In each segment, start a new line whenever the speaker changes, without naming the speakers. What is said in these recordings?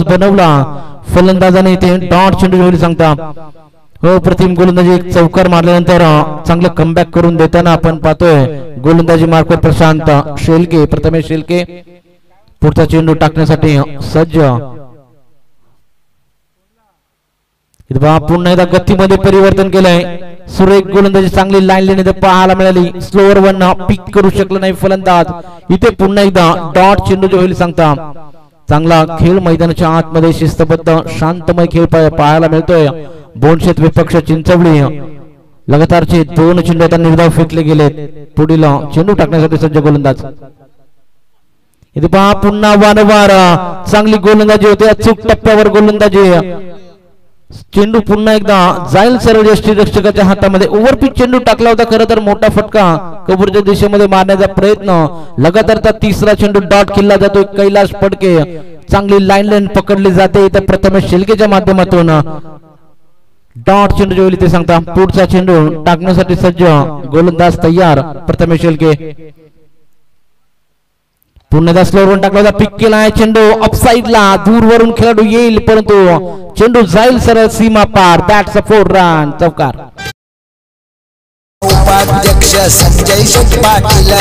बनवला फलंदाजाने ते डॉट चेंडू होईल सांगता. हो प्रतिम गोलंदाजी एक चौकार मारल्यानंतर चांगलं कमबॅक करून देताना आपण पाहतोय गोलंदाजी मार्कवर प्रशांत शेलके. प्रथमेश शेलके पुढचा चेंडू टाकण्यासाठी सज्ज. पुन्हा एकदा गतीमध्ये परिवर्तन केलंय. सुरेख गोलंदाजी चांगली लाईन लेने पाहायला मिळाली. स्लोअर वन पिक करू शकला नाही फलंदाज. इथे पुन्हा एकदा डॉट चेंडू होईल सांगता. चांगला खेळ मैदानाच्या आतमध्ये शिस्तबद्ध शांतमय खेळ पाहायला मिळतोय. बोनशेत विपक्ष चिंचवली लगातारचे 2 चेंडू आता निर्धाव फेकले गेलेत. पुढील चेंडू टाकण्यासाठी सज्ज गोलंदाज. इथे पहा पुन्हा वारंवार चांगली गोलंदाजी होते. अचूक टप्प्यावर गोलंदाजी. चेंडू पुन्हा एकदा जाईल सरळ यष्टीरक्षकाच्या हातामध्ये. ओव्हरपिच चेंडू टाकला होता. खरं तर मोठा फटका कबूरच्या दिशेमध्ये मारण्याचा प्रयत्न. लगातार तिसरा चेंडू डॉट केला जातोय. कैलाश फडके चांगली लाईन पकडली जाते. इथे प्रथमेश शेलकेच्या माध्यमातून डॉट चेंडू होईल ते सांगता. पुढचा चेंडू टाकण्यासाठी सज्ज गोलंदाज तयार प्रथमेश शेलके. पुन्हा स्लोअर टाकला होता. पिक केला आहे चेंडू ऑफसाईडला. दूरवरून खेळाडू येईल परंतु चेंडू जाईल सरळ सीमा पार. दॅट्स अ 4 रन चौकार.
उपाध्यक्ष संजय शेठ पाटील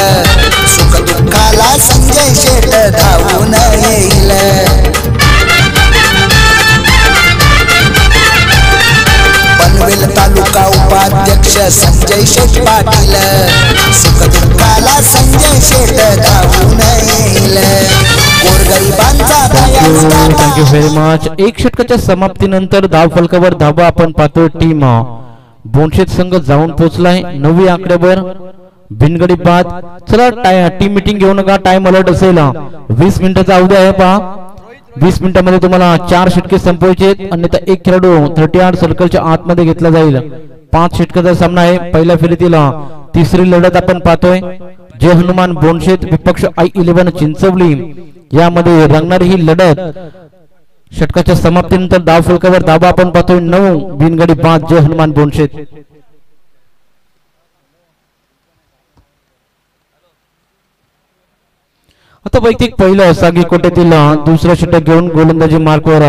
सुख दुःखाला संजय शेठ धावून येईल. पनवेल तालुका उपाध्यक्ष संजय शेठ पाटील सुख दुःखाला संजय शेठ धावून येईल.
Thank you very much. 1 षटकाच्या समाप्तीनंतर धाव फलकावर धावा आपण पाहतो. टीम बोनशेत संघ जाऊन पोहोचलाय 9 आकड्यावर बिनगडी बाद. चला टीम मीटिंग घेऊ नका. टाइम अलर्ट असेल. 20 मिनिटाचा अवधी आहे पहा. 20 मिनिटांमध्ये तुम्हाला 4 षटके संपवायचे. अन्यथा एक खेळाडू 38 सर्कलच्या आतमध्ये घेतला जाईल. 5 षटकाचा सामना आहे. पहिल्या फेरीतील तिसरी लढत आपण पाहतोय. जय हनुमान बोनशेत विपक्ष I11 चिंचवली यामध्ये रंगणारी ही लढत. षटकाच्या समाप्तीनंतर धाव फलकावर धावा आपण पाहतोय 9 बिनगडी बाद जय हनुमान बोनशेत. आता वैयक्तिक पहिलं सागी कोट्यातील दुसरं षटक घेऊन गोलंदाजी मार्कवर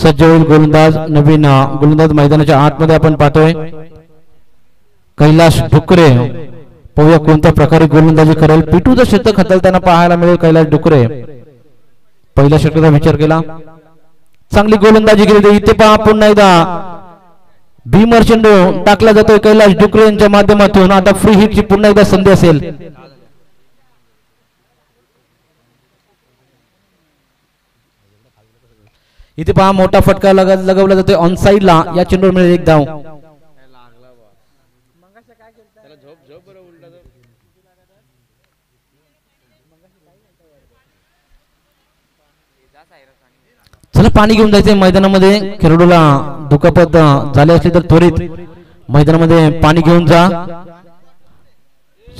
सज्ज होईल गोलंदाज. नवीन गोलंदाज मैदानाच्या आतमध्ये आपण पाहतोय कैलाश डुकरे. पाहूया कोणत्या प्रकारे गोलंदाजी करेल. पिटूचं शतक हाताळताना पाहायला मिळेल कैलाश डुकरे. पहिल्या षटकाचा विचार केला. चांगली गोलंदाजी केली. इथे पहा पुन्हा एकदा भीमर चेंडू टाकला जातोय कैलाश डुकरे यांच्या माध्यमातून. आता फ्री हिटची पुन्हा एकदा संधी असेल. इथे पहा मोठा फटका लगावला जातोय ऑन साइडला. या चेंडूवर मिळेल 1 धाव. चला पाणी घेऊन जायचंय मैदानामध्ये. खेळाडूला दुखापत झाली असली तर त्वरित मैदानामध्ये पाणी घेऊन जा.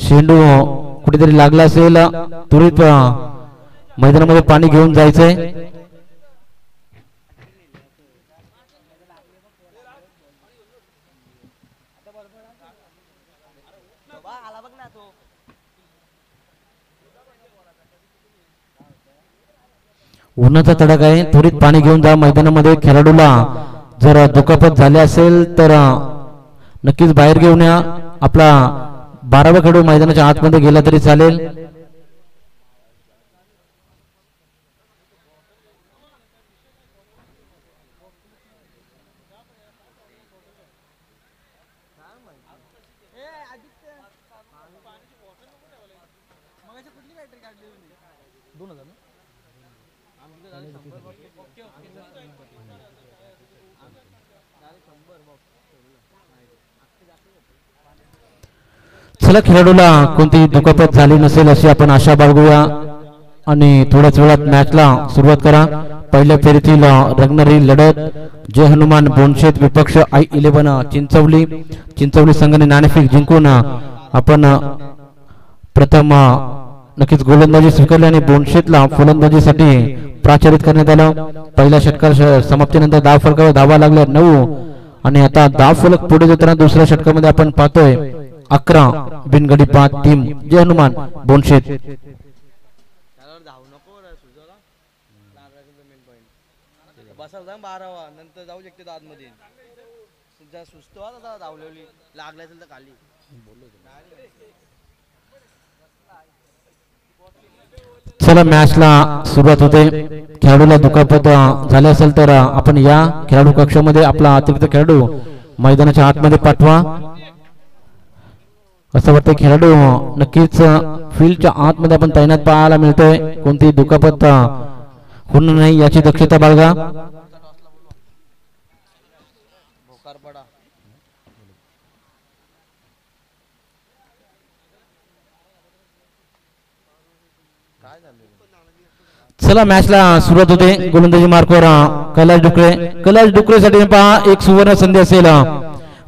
चेंडू कुठेतरी लागला असेल त्वरित मैदानामध्ये पाणी घेऊन जायचंय. उन्हाचा तडाखा आहे. त्वरित पाणी घेऊन जा मैदानामध्ये. खेळाडूला जर दुखापत झाली असेल तर नक्कीच बाहेर घेऊन या. आपला 12वा खेळाडू मैदानाच्या आतमध्ये गेला तरी चालेल. चला खेळाडूला कोणतीही दुखापत झाली नसेल अशी आपण आशा बाळगूया आणि थोड्याच वेळात मॅचला सुरुवात करा. पहिल्या फेरीतील रंगणारी लढत जय हनुमान बोनशेत विपक्ष I11 चिंचवली. चिंचवली संघाने नाणेफेक जिंकून आपण प्रथम नक्कीच गोलंदाजी स्वीकारली आणि बोनशेतला फलंदाजीसाठी प्राचारित करण्यात आलं. पहिल्या षटकार समाप्तीनंतर धाव फलकावर धावा लागल्या 9 आणि आता धाव फलक पुढे जाताना दुसऱ्या षटकामध्ये आपण पाहतोय 11 बिनगडी बाद टीम जय हनुमान बोनशेत.
बसायला जा 12 नंतर जाऊ शकते आतमध्ये जरा सुस्त आता धावलेली लागला असेल तर खाली
चला मॅचला सुरुवात होते. खेळाडूला दुखापत झाली असेल तर आपण या खेळाडू कक्षामध्ये आपला अतिरिक्त खेळाडू मैदानाच्या आतमध्ये पाठवा. असं वाटतं खेळाडू नक्कीच फील्डच्या आतमध्ये आपण तैनात पाहायला मिळतोय. कोणती दुखापत होणार नाही याची दक्षता बाळगा. चला मॅचला सुरुवात होते. गोलंदाजी मार्कवर कैलास डुकरेसाठी पहा एक सुवर्ण संधी असेल.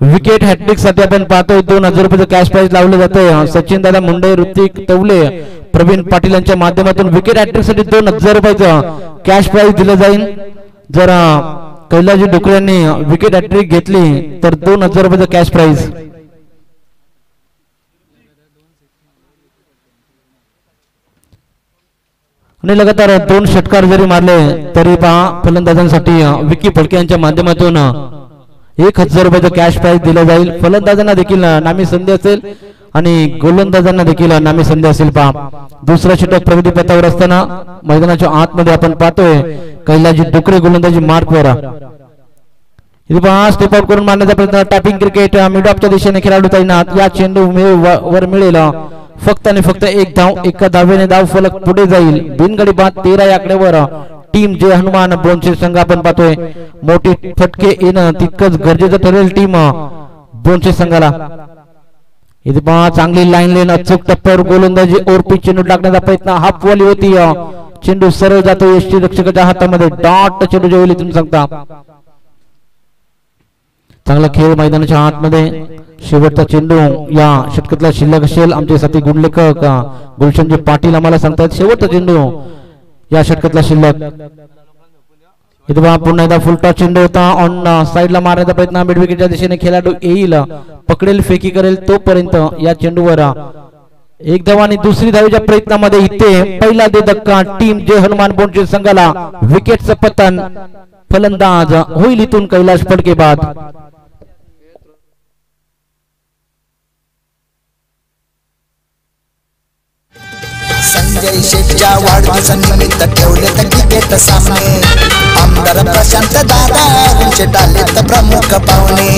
विकेट हॅट्रिक साठी आपण पाहतोय 2000 रुपयाचं कॅश प्राइज लावलं जातंय. सचिन दादा मुंडे, ऋतिक तवले, प्रवीण पाटील यांच्या माध्यमातून विकेट हॅट्रिक साठी 2000 रुपयाचं कॅश प्राइज दिलं जाईल. जर कैलासजी डुकरे यांनी विकेट हॅट्रिक घेतली तर 2000 रुपयाचं कॅश प्राइज. आणि लगातार 2 षटकार जरी मारले तरी पहा फलंदाजांसाठी विकी फडके यांच्या माध्यमातून 1000 रुपयाचं कॅश प्राइज दिलं जाईल. फलंदाजांना देखील नामी संधी असेल आणि गोलंदाजांना देखील नामी संधी असेल. पहा दुसरा षटक प्रगती पथावर असताना मैदानाच्या आतमध्ये आपण पाहतोय कैलासजी डुकरे गोलंदाजी मार्कवर. इथे पहा स्टेप आउट करून मारण्याचा प्रयत्न. टॅपिंग क्रिकेट मिड ऑफच्या दिशेने खेळाडू तैनात. या चेंडू वर मिळेल फक्त आणि फक्त एक धाव. एका धावेने धाव फलक पुढे जाईल. बिनगडी बाद 13 या आकड्यावर टीम जय हनुमान बोनचे संघ आपण पाहतोय. मोठी फटके येणं तितकंच गरजेचं ठरेल टीम बोनचे संघाला. इथे पहा चांगली लाईन लेन अचूक टप्प्यावर गोलंदाजी ओरपी चेंडू टाकण्याचा प्रयत्न. हाफ वॉली होती. चेंडू सरळ जातो यष्टी रक्षकाच्या हातामध्ये. डॉट चेंडू जेवली तुम्ही सांगता. चांगला खेळ मैदानाच्या आतमध्ये. शेवटचा चेंडू या षटकातला शिल्लक असेल. आमचे साथी गुणलेखक गुलशनजी पाटील आम्हाला सांगतात शेवटचा चेंडू या षटकातला शिल्लक. इथे पहा पुन्हा एकदा फुलटॉस चेंडू होता. ऑन साइडला मारण्याचा प्रयत्न. मिड विकेटच्या दिशेने खेळाडू येईल, पकडेल, फेकी करेल तोपर्यंत या चेंडूवर एक धाव आणि दुसरी धावेच्या प्रयत्नामध्ये इथे पहिला दे धक्का टीम जय हनुमान बोनचे संघाला. विकेटचं पतन. फलंदाज होईल इथून कैलास फडके बाद.
संजय शेटच्या वाढदिवसानिमित्त ठेवले तर क्रिकेट सामने. आमदार प्रशांत दादा शेट आले तर प्रमुख पाहुणे.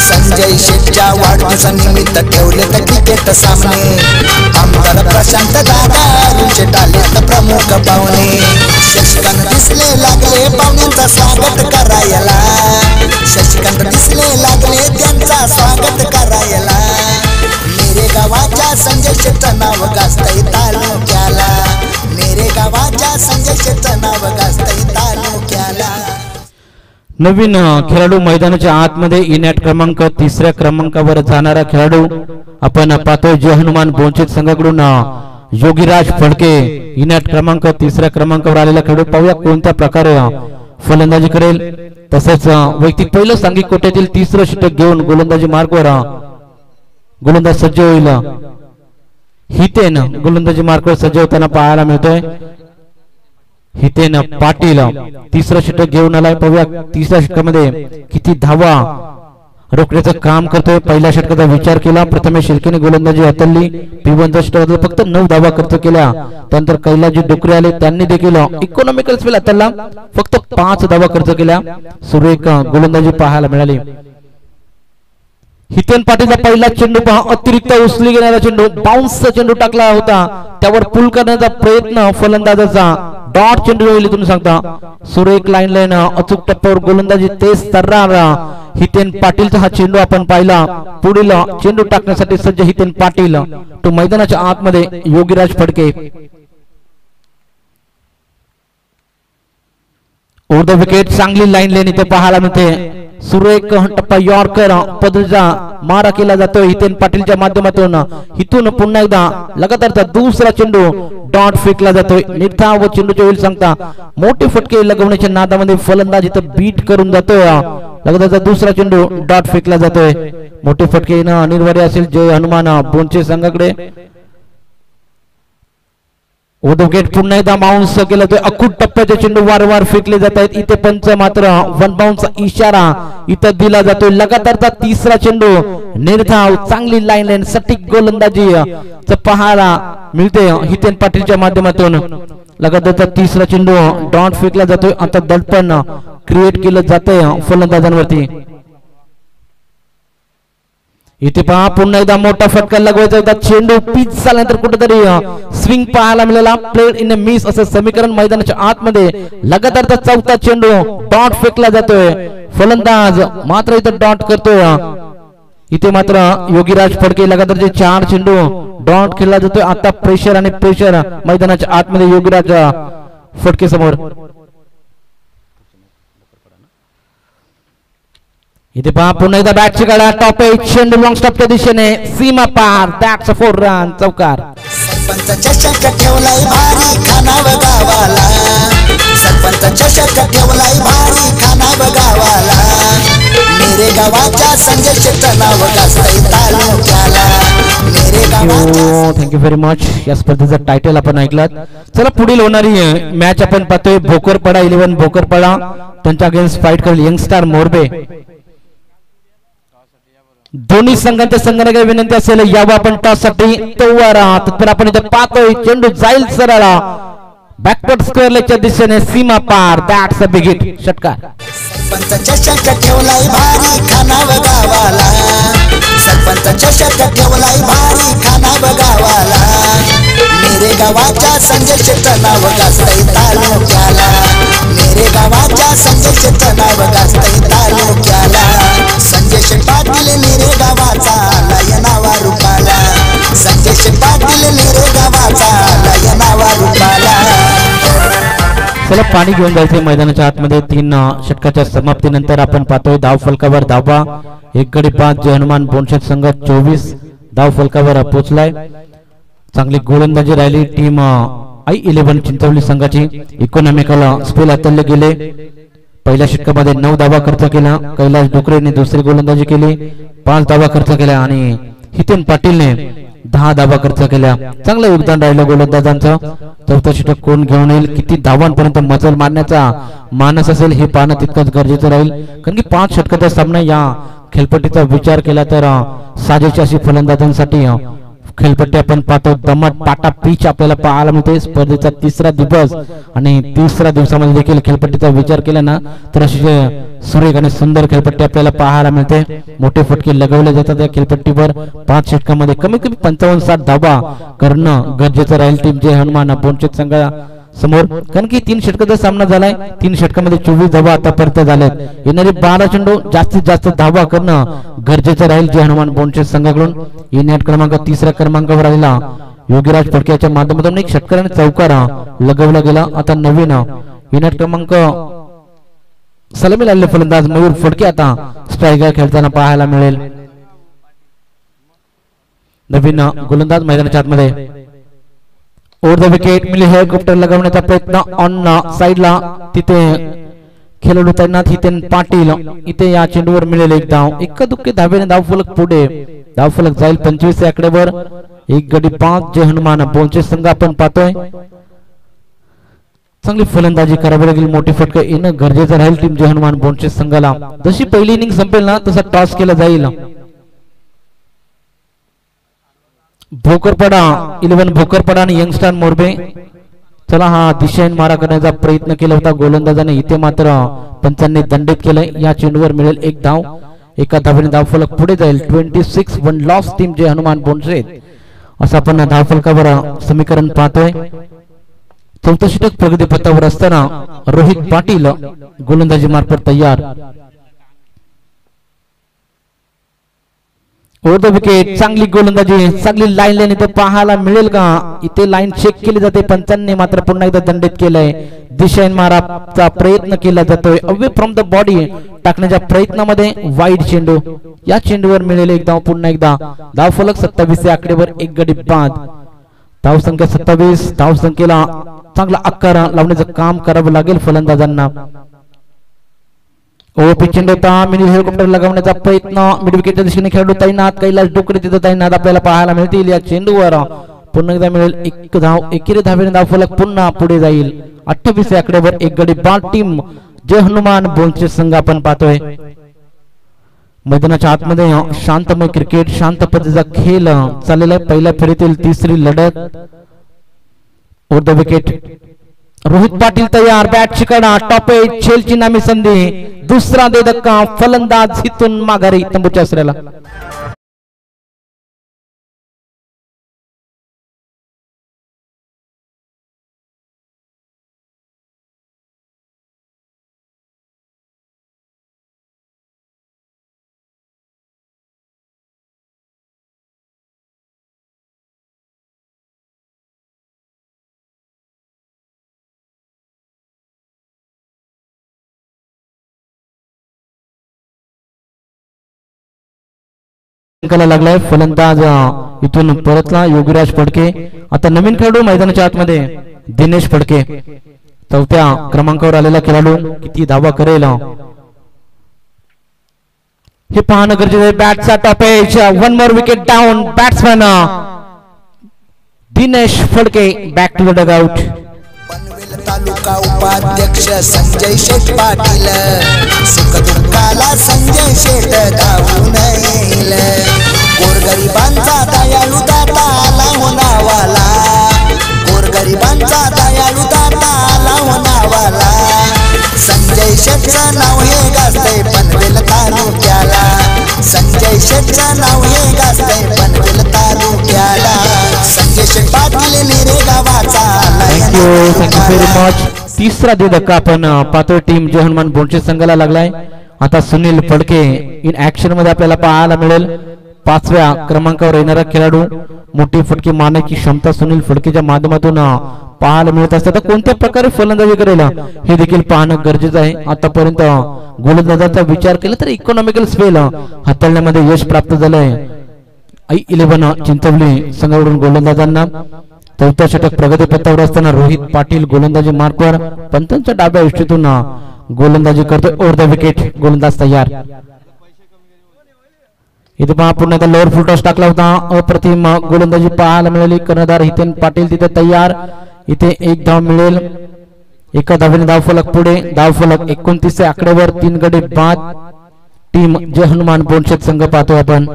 संजय शेटच्या वाढदिवसानिमित्त ठेवले तर क्रिकेट सामने. आमदार प्रशांत दादा शेट आले तर प्रमुख पाहुणे. शशिकांत दिसले लागले पाहुण्यांचं स्वागत करायला. शशिकांत दिसले लागले त्यांचा स्वागत करायला. मेरे गावाच्या संजय शेटचं नाव गाजतंय तालुक्याला. मेरे गावाच्या संजय शेटचं नाव गाजतंय तालुक्याला.
नवीन खेळाडू मैदानाच्या आतमध्ये इनॅट क्रमांक 3ऱ्या क्रमांकावर जाणारा खेळाडू आपण पाहतोय जय हनुमान बोनचेत संघाकडून योगीराज फडके. इनॅट क्रमांक 3ऱ्या क्रमांकावर आलेला खेळाडू. पाहूया कोणत्या प्रकारे फलंदाजी करेल. तसेच वैयक्तिक पहिलं सांघिक कोट्यातील 3रं षटक घेऊन गोलंदाजी मार्कवर गोलंदाज सज्ज होईल. हितेन गोलंदाजी मार्कवर सज्ज होताना पाहायला मिळतोय. हितेन पाटील 3रं षटक घेऊन आलाय. पाहूया 3ऱ्या षटकामध्ये किती धावा रोखण्याचं काम करतोय. पहिल्या षटकाचा विचार केला. प्रथमे शिर्केने गोलंदाजी हाताळली. P1च्या षटकात फक्त 9 धावा खर्च केल्या. त्यानंतर कैलासजी डुकरे आले. त्यांनी देखील इकॉनॉमिकल स्पेल हाताळला. फक्त 5 धावा खर्च केल्या. सुरेख गोलंदाजी पाहायला मिळाली. हितेन पाटीलचा पहिला चेंडू पहा. अतिरिक्त उचली गेलेला चेंडू. बाउन्स चेंडू टाकला होता. त्यावर पुल करण्याचा प्रयत्न फलंदाजाचा. डॉट चेंडू होईल तुम्ही सांगता. सुरेख लाईन लाईन अचूक टप्प्यावर गोलंदाजी तेज तर्रार. हितेन पाटीलचा हा चेंडू आपण पाहिला. पुढील चेंडू टाकण्यासाठी सज्ज हितेन पाटील. तो मैदानाच्या आतमध्ये Yogiraj Phadke. Over the wicket चांगली लाईन लेन इथे पाहायला मिळते. सुरेख टप्पा यॉर्कर पद्धतीचा मारा केला जातोय हितेन पाटीलच्या माध्यमातून. इथून पुन्हा एकदा लगातारचा दुसरा चेंडू डॉट फेकला जातोय. निर्धाव चेंडूच्या वेळी सांगता मोठे फटके लगवण्याच्या नादामध्ये फलंदाज इथं बीट करून जातोय. लगातारचा दुसरा चेंडू डॉट फेकला जातोय. मोठे फटके येणं अनिवार्य असेल जय हनुमान बोनचे संघाकडे. विकेट पुन्हा एकदा बाउन्स केला तो अखूट टप्प्याचे चेंडू वारंवार फेकले जात आहेत. इथे पंच मात्र वन बाउन्सचा इशारा इथं दिला जातोय. लगातारचा तिसरा चेंडू निर्धाव चांगली लाईन सटीक गोलंदाजी पाहायला मिळते हितेन पाटीलच्या माध्यमातून. लगातारचा तिसरा चेंडू डॉट फेकला जातोय. आता दडपण क्रिएट केलं जातंय फलंदाजांवरती. इथे पहा पुन्हा एकदा मोठा फटका लगवायचा होता. चेंडू पिच झाल्यानंतर कुठेतरी स्विंग पाहायला मिळाला. प्लेड इन अ मिस असं समीकरण मैदानाच्या आतमध्ये. लगातारचा चौथा चेंडू डॉट फेकला जातोय. फलंदाज मात्र इथं डॉट करतोय. इथे मात्र योगीराज फडके लगातारचे 4 चेंडू डॉट खेळला जातोय. आता प्रेशर आणि प्रेशर मैदानाच्या आतमध्ये योगीराज फडके समोर. इथे पहा पुन्हा एकदा बॅटची काढा. टॉप एज चेंडू लॉंग स्टॉपच्या दिशेने सीमा पार. दॅट्स अ 4 रन चौकार.
सरपंच चषक ठेवलाय भारी खानाव गावाला. सरपंच चषक ठेवलाय भारी खानाव गावाला. मेरे गावाच्या संजय शेट्टी नाव गाजतंय तालुक्याला. मेरे गावाच्या
थँक्यू व्हेरी मच. या स्पर्धेचं टायटल आपण ऐकलात. चला पुढील होणारी मॅच आपण पाहतोय. भोकरपाडा 11 भोकरपाडा त्यांच्या अगेन्स्ट फाईट करेल यंगस्टार मोरबे. दोन्ही संघांच्या संघाने विनंती असेल यावं आपण टॉस साठी तयार आहात. तर आपण इथे पाहतोय चेंडू जाईल सरळ बॅकवर्ड स्क्वेअर लेगच्या दिशेने सीमा पार. दॅट्स अ बिग हिट षटकार.
सरपंच चषक ठेवलाय भारी खानाव गावाला. सरपंच चषक ठेवलाय भारी खानाव गावाला. मेरे गावाच्या संजय शेट्टी नाव गाजतंय तालुक्याला. मेरे गावाच्या संजय शेट्टी नाव गाजतंय तालुक्याला. संजय शेट्टी पाटील मेरे गावाचा लयनावा रूपाला. संजय शेट्टी पाटील मेरे गावाचा लयनावा रूपाला.
चला पाणी घेऊन जायचे मैदानाच्या आतमध्ये. 3 षटकाच्या समाप्तीनंतर आपण पाहतोय धाव फलकावर धावा 1 गडी 5 जय हनुमान बोनशेत संघ 24 धाव फलकावर पोहोचलाय. चांगली गोलंदाजी राहिली टीम I11 चिंचवली संघाची. इकॉनॉमिकल स्पेल हाताळले गेले. पहिल्या षटकामध्ये 9 धावा खर्च केला. कैलास डोकरेने दुसरी गोलंदाजी केली 5 धावा खर्च केल्या आणि हितेन पाटीलने 10 धावा खर्च केल्या. चांगलं योगदान राहिलं गोलंदाजांचं. चौथा षटक कोण घेऊन येईल किती धावांपर्यंत मजल मारण्याचा मानस असेल हे पाहणं तितकंच गरजेचं राहील. कारण की 5 षटकाचा सामना या खेळपट्टीचा विचार केला तर साजेशी अशी फलंदाजांसाठी खेळपट्टी आपण पाहतो. दमट टाटा पिच आपल्याला पाहायला मिळते. स्पर्धेचा 3रा दिवस आणि 3ऱ्या दिवसामध्ये देखील खेळपट्टीचा विचार केला ना तर अशी सुरेख आणि सुंदर खेळपट्टी आपल्याला पाहायला मिळते. मोठे फटके लगवले जातात या खेळपट्टीवर. 5 षटकामध्ये कमीत कमी 55-60 धावा करणं गरजेचं राहील टीम जे हनुमान बोनशेत संघा समोर. कारण की 3 षटकाचा सामना झालाय. 3 षटकामध्ये 24 धावा आतापर्यंत झाल्यात. येणारे 12 चेंडू जास्तीत जास्त धावा करणं गरजेचं राहील जे हनुमान बोनशेत संघाकडून. इनिंग क्रमांक 3ऱ्या क्रमांकावर आलेला योगीराज फडके याच्या माध्यमातून एक षटकार आणि चौकार लगवला गेला. आता नवीन इनिंग क्रमांक सलामी लावलेले फलंदाज मयूर फडके आता स्ट्रायकर खेळताना पाहायला मिळेल. नवीन गोलंदाज मैदानाच्या आतमध्ये. ओव्हर द विकेट मिली हेलिकॉप्टर लगावण्याचा प्रयत्न ऑन साइडला. तिथे खेळाडू तैनात हितेन पाटील. इथे या चेंडूवर मिळेल 1 धाव. एका दुःखी धावेने धावफलक पुढे. धावफलक जाईल 25 या आकड्यावर. 1 गडी 5 जय हनुमान बोनशेत संघ आपण पाहतोय. चांगली फलंदाजी करावी लागेल. मोठी फटके येणं गरजेचं राहील टीम जय हनुमान बोनशेत संघाला. जशी पहिली इनिंग संपेल ना तसा टॉस केला जाईल. भोकरपाडा 11 भोकरपाडा आणि यंगस्टार मोरबे. चला हा दिशाहीन मारा करण्याचा प्रयत्न केला होता गोलंदाजाने. इथे मात्र पंचांनी दंडित केलंय. या चेंडूवर मिळेल 1 धाव. एका धावेने धावफलक पुढे जाईल. 26 1 लॉस टीम जे हनुमान बोनशेत असं आपण धावफलकावर समीकरण पाहतोय. चौथं षटक प्रगती पथावर असताना रोहित पाटील गोलंदाजी मार्फत तयार. ओव्हर द विकेट चांगली गोलंदाजी. चांगली लाईन इथे पाहायला मिळेल का. इथे लाईन चेक केली जाते. पंचांनी मात्र पुन्हा एकदा दंडित केलंय. दिशाहीन माराचा प्रयत्न केला जातोय. अवे फ्रॉम द बॉडी टाकण्याच्या प्रयत्नामध्ये वाईड चेंडू. या चेंडूवर मिळेल 1 धाव. पुन्हा एकदा धावफलक 27 या आकडेवर 1 गडी 5. धावसंख्या 27. धावसंख्येला चांगला आकार लावण्याचं काम करावं लागेल फलंदाजांना. ओपी चेंडू होता. मिनी हेलिकॉप्टर लगावण्याचा प्रयत्न. मिड विकेटच्या दिशेने खेळाडू तैनात. कैलास डोकरे तिथं तैनात आपल्याला पाहायला मिळतील. या चेंडूवर पुन्हा एकदा मिळेल एक धाव, एकेरी धावेने धाव फलक पुन्हा पुढे जाईल 28 आकड्यावर एक गडी बाद टीम जय हनुमान बोनचे संघ आपण पाहतोय. मैदानाच्या आतमध्ये शांतमय क्रिकेट, शांत पद्धतीचा खेळ चाललेला आहे. पहिल्या फेरीतील तिसरी लढत. Over the wicket Rohit Patil तयार, बॅट शिकाडा, टॉप एज झेलची नामी संधी, दुसरा दे धक्का, फलंदाज हिथून माघारी तंबूच्या आसऱ्याला. लागलाय फलंदाज इथून परतला योगीराज फडके. आता नवीन खेळाडू मैदानाच्या आतमध्ये दिनेश फडके, चौथ्या क्रमांकावर आलेला खेळाडू किती धावा करेल हे पाहणं गरजेचं आहे. बॅटचा top edge, one more wicket down, batsman Dinesh Phadke back to the dugout.
Taluka उपाध्यक्ष संजय शेठ पाटील, सुख दुःखाला संजय शेठ धावून येईल. गोरगरिबांचा दयाळू दाता आला हो नावाला, गोरगरिबांचा दयाळू दाता आला हो नावाला. संजय शेठचं नाव हे गाजतंय पनवेल तालुक्याला, संजय शेठचं नाव हे गाजतंय पनवेल तालुक्याला. संजय शेठ पाटील निरे गावाचा.
Thank you very much. तिसरा दे धक्का आपण पातळ टीम जय हनुमान बोनचे संघाला लागलाय. आता सुनील फडके इन ऍक्शन मध्ये आपल्याला पाहायला मिळेल. पाचव्या क्रमांकावर येणारा खेळाडू, मोठी फटके मारण्याची क्षमता सुनील फडकेच्या माध्यमातून पाहायला मिळत असते. तर कोणत्या प्रकारे फलंदाजी करेल हे देखील पाहणं गरजेचं आहे. आतापर्यंत गोलंदाजाचा विचार केला तर इकॉनॉमिकल स्पेल हाताळण्यामध्ये यश प्राप्त झालंय I11 चिंचवली संघाकडून गोलंदाजांना. चौथ्या षटक प्रगती पथावर असताना रोहित पाटील गोलंदाजी मार्कवर, पंतांच्या डाव्या यष्टीतून गोलंदाजी करतोय. ओव्हर द विकेट गोलंदाज तयार. इथे पहा पुन्हा एकदा लोअर फुल टॉस टाकला होता, अप्रतिम गोलंदाजी पाहायला मिळाली. कर्णधार हितेन पाटील तिथे तयार. इथे एक धाव मिळेल, एका धावेने धाव फलक पुढे. धाव फलक 29 आकड्यावर 3 गडी बाद टीम जय हनुमान बोनशेत संघ पाहतोय आपण.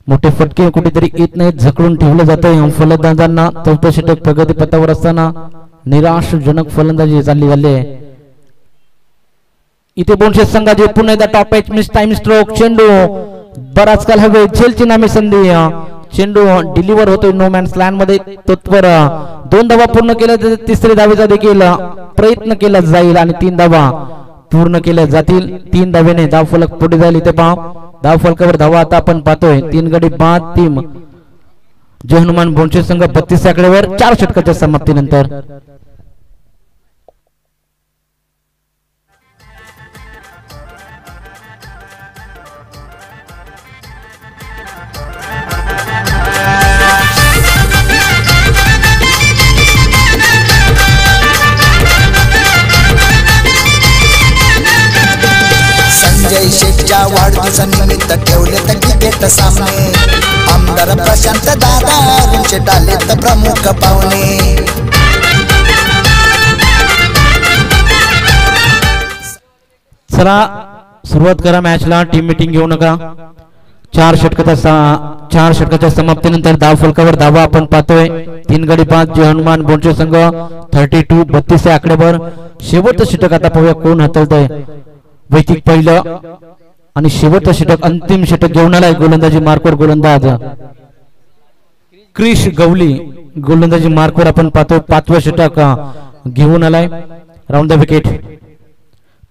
मोठे फटके कुठेतरी येत नाहीत, झकळून ठेवलं जातंय फलंदाजांना. चौथं षटक प्रगती पथावर असताना निराशजनक फलंदाजी चालली आहे. इथे बोनशेत संघाचे पुन्हा एकदा top H miss time stroke, चेंडू बराच काल हवे, झेलची नामी संधी, चेंडू डिलिव्हर होतोय नो मॅन्स लँड मध्ये. तत्पर 2 धावा पूर्ण केल्या, तिसरी धावेचा देखील प्रयत्न केला जाईल आणि 3 धावा पूर्ण केल्या जातील. 3 धावेने धाव फलक पुढे जाईल. इथे पहा धाव फलकावर धावा आता आपण पाहतोय. 3 गडी बाद टीम जय हनुमान बोनशेत संघ 32 आकड्यावर 4 षटकाच्या समाप्तीनंतर.
संजय शेठच्या वाढदिवसानिमित्त ठेवले तर क्रिकेट सामने, आमदार प्रशांत दादा रुंचे आलेत प्रमुख पाहुणे.
चला सुरुवात करा मॅचला, टीम मीटिंग घेऊ नका. 4 षटकाच्या समाप्तीनंतर धाव फलकावर धावा आपण पाहतोय. 3 गडी बाद जय हनुमान बोनचे संघ 32 आकड्यावर. शेवटचं षटक आता पाहूया कोण हाताळतंय. वैदिक पहिलं आणि शेवटचं षटक, अंतिम षटक घेऊन आलाय गोलंदाजी मार्कवर गोलंदाज क्रिश गवली. गोलंदाजी मार्कवर आपण पाहतो 5वं षटक घेऊन आलाय. Round the wicket.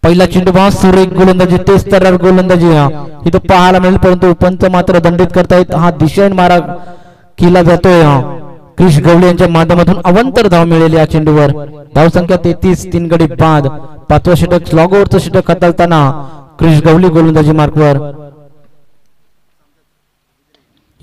पहिला चेंडू बॉल, सुरेख गोलंदाजी, तेज तर्रार गोलंदाजी इथं पाहायला मिळेल, परंतु पंच मात्र दंडित करतायत. हा दिशेने मारा केला जातोय क्रिश गवली यांच्या माध्यमातून. अवंतर धाव मिळेल या चेंडूवर. धाव संख्या 33, 3 गडी बाद. 5वं षटक स्लॉग ओव्हरचं षटक हाताळताना क्रिश गवली गोलंदाजी मार्कवर.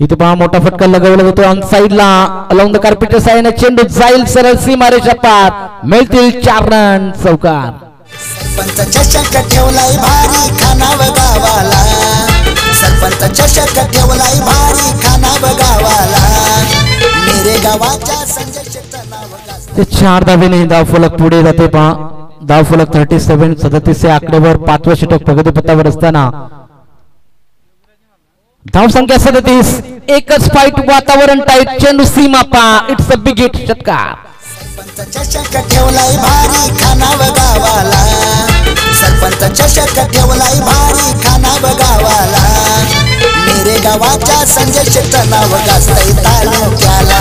इथे पहा मोठा फटका लगावला जातो ऑन साइडला, अलाउंग द कार्पेट साइड. चेंडू जाईल सरळ सीमारेषा पार, मिळतील 4 रन. चौकार.
सरपंच चषक ठेवलाय भारी खानाव गावाला, सरपंच चषक ठेवलाय भारी खानाव गावाला. निरेगावाच्या संजय शेटचं नाव गाजतंय.
ते 4 धावेने धाव फलक पुढे जाते पहा. धाव फलक 37 या आकड्यावर 5वं षटक प्रगतीपथावर असताना धाव संख्या 37. एकच फाईट, वातावरण टाईट, चेंडू सीमा पा. It's a big hit. षटकार.
सरपंच चषक ठेवलाय भारी खानाव गावाला. सरपंच चषक ठेवलाय भारी खानाव गावाला. निरेगावाच्या संजय शेटचं नाव गाजतंय तालुक्याला.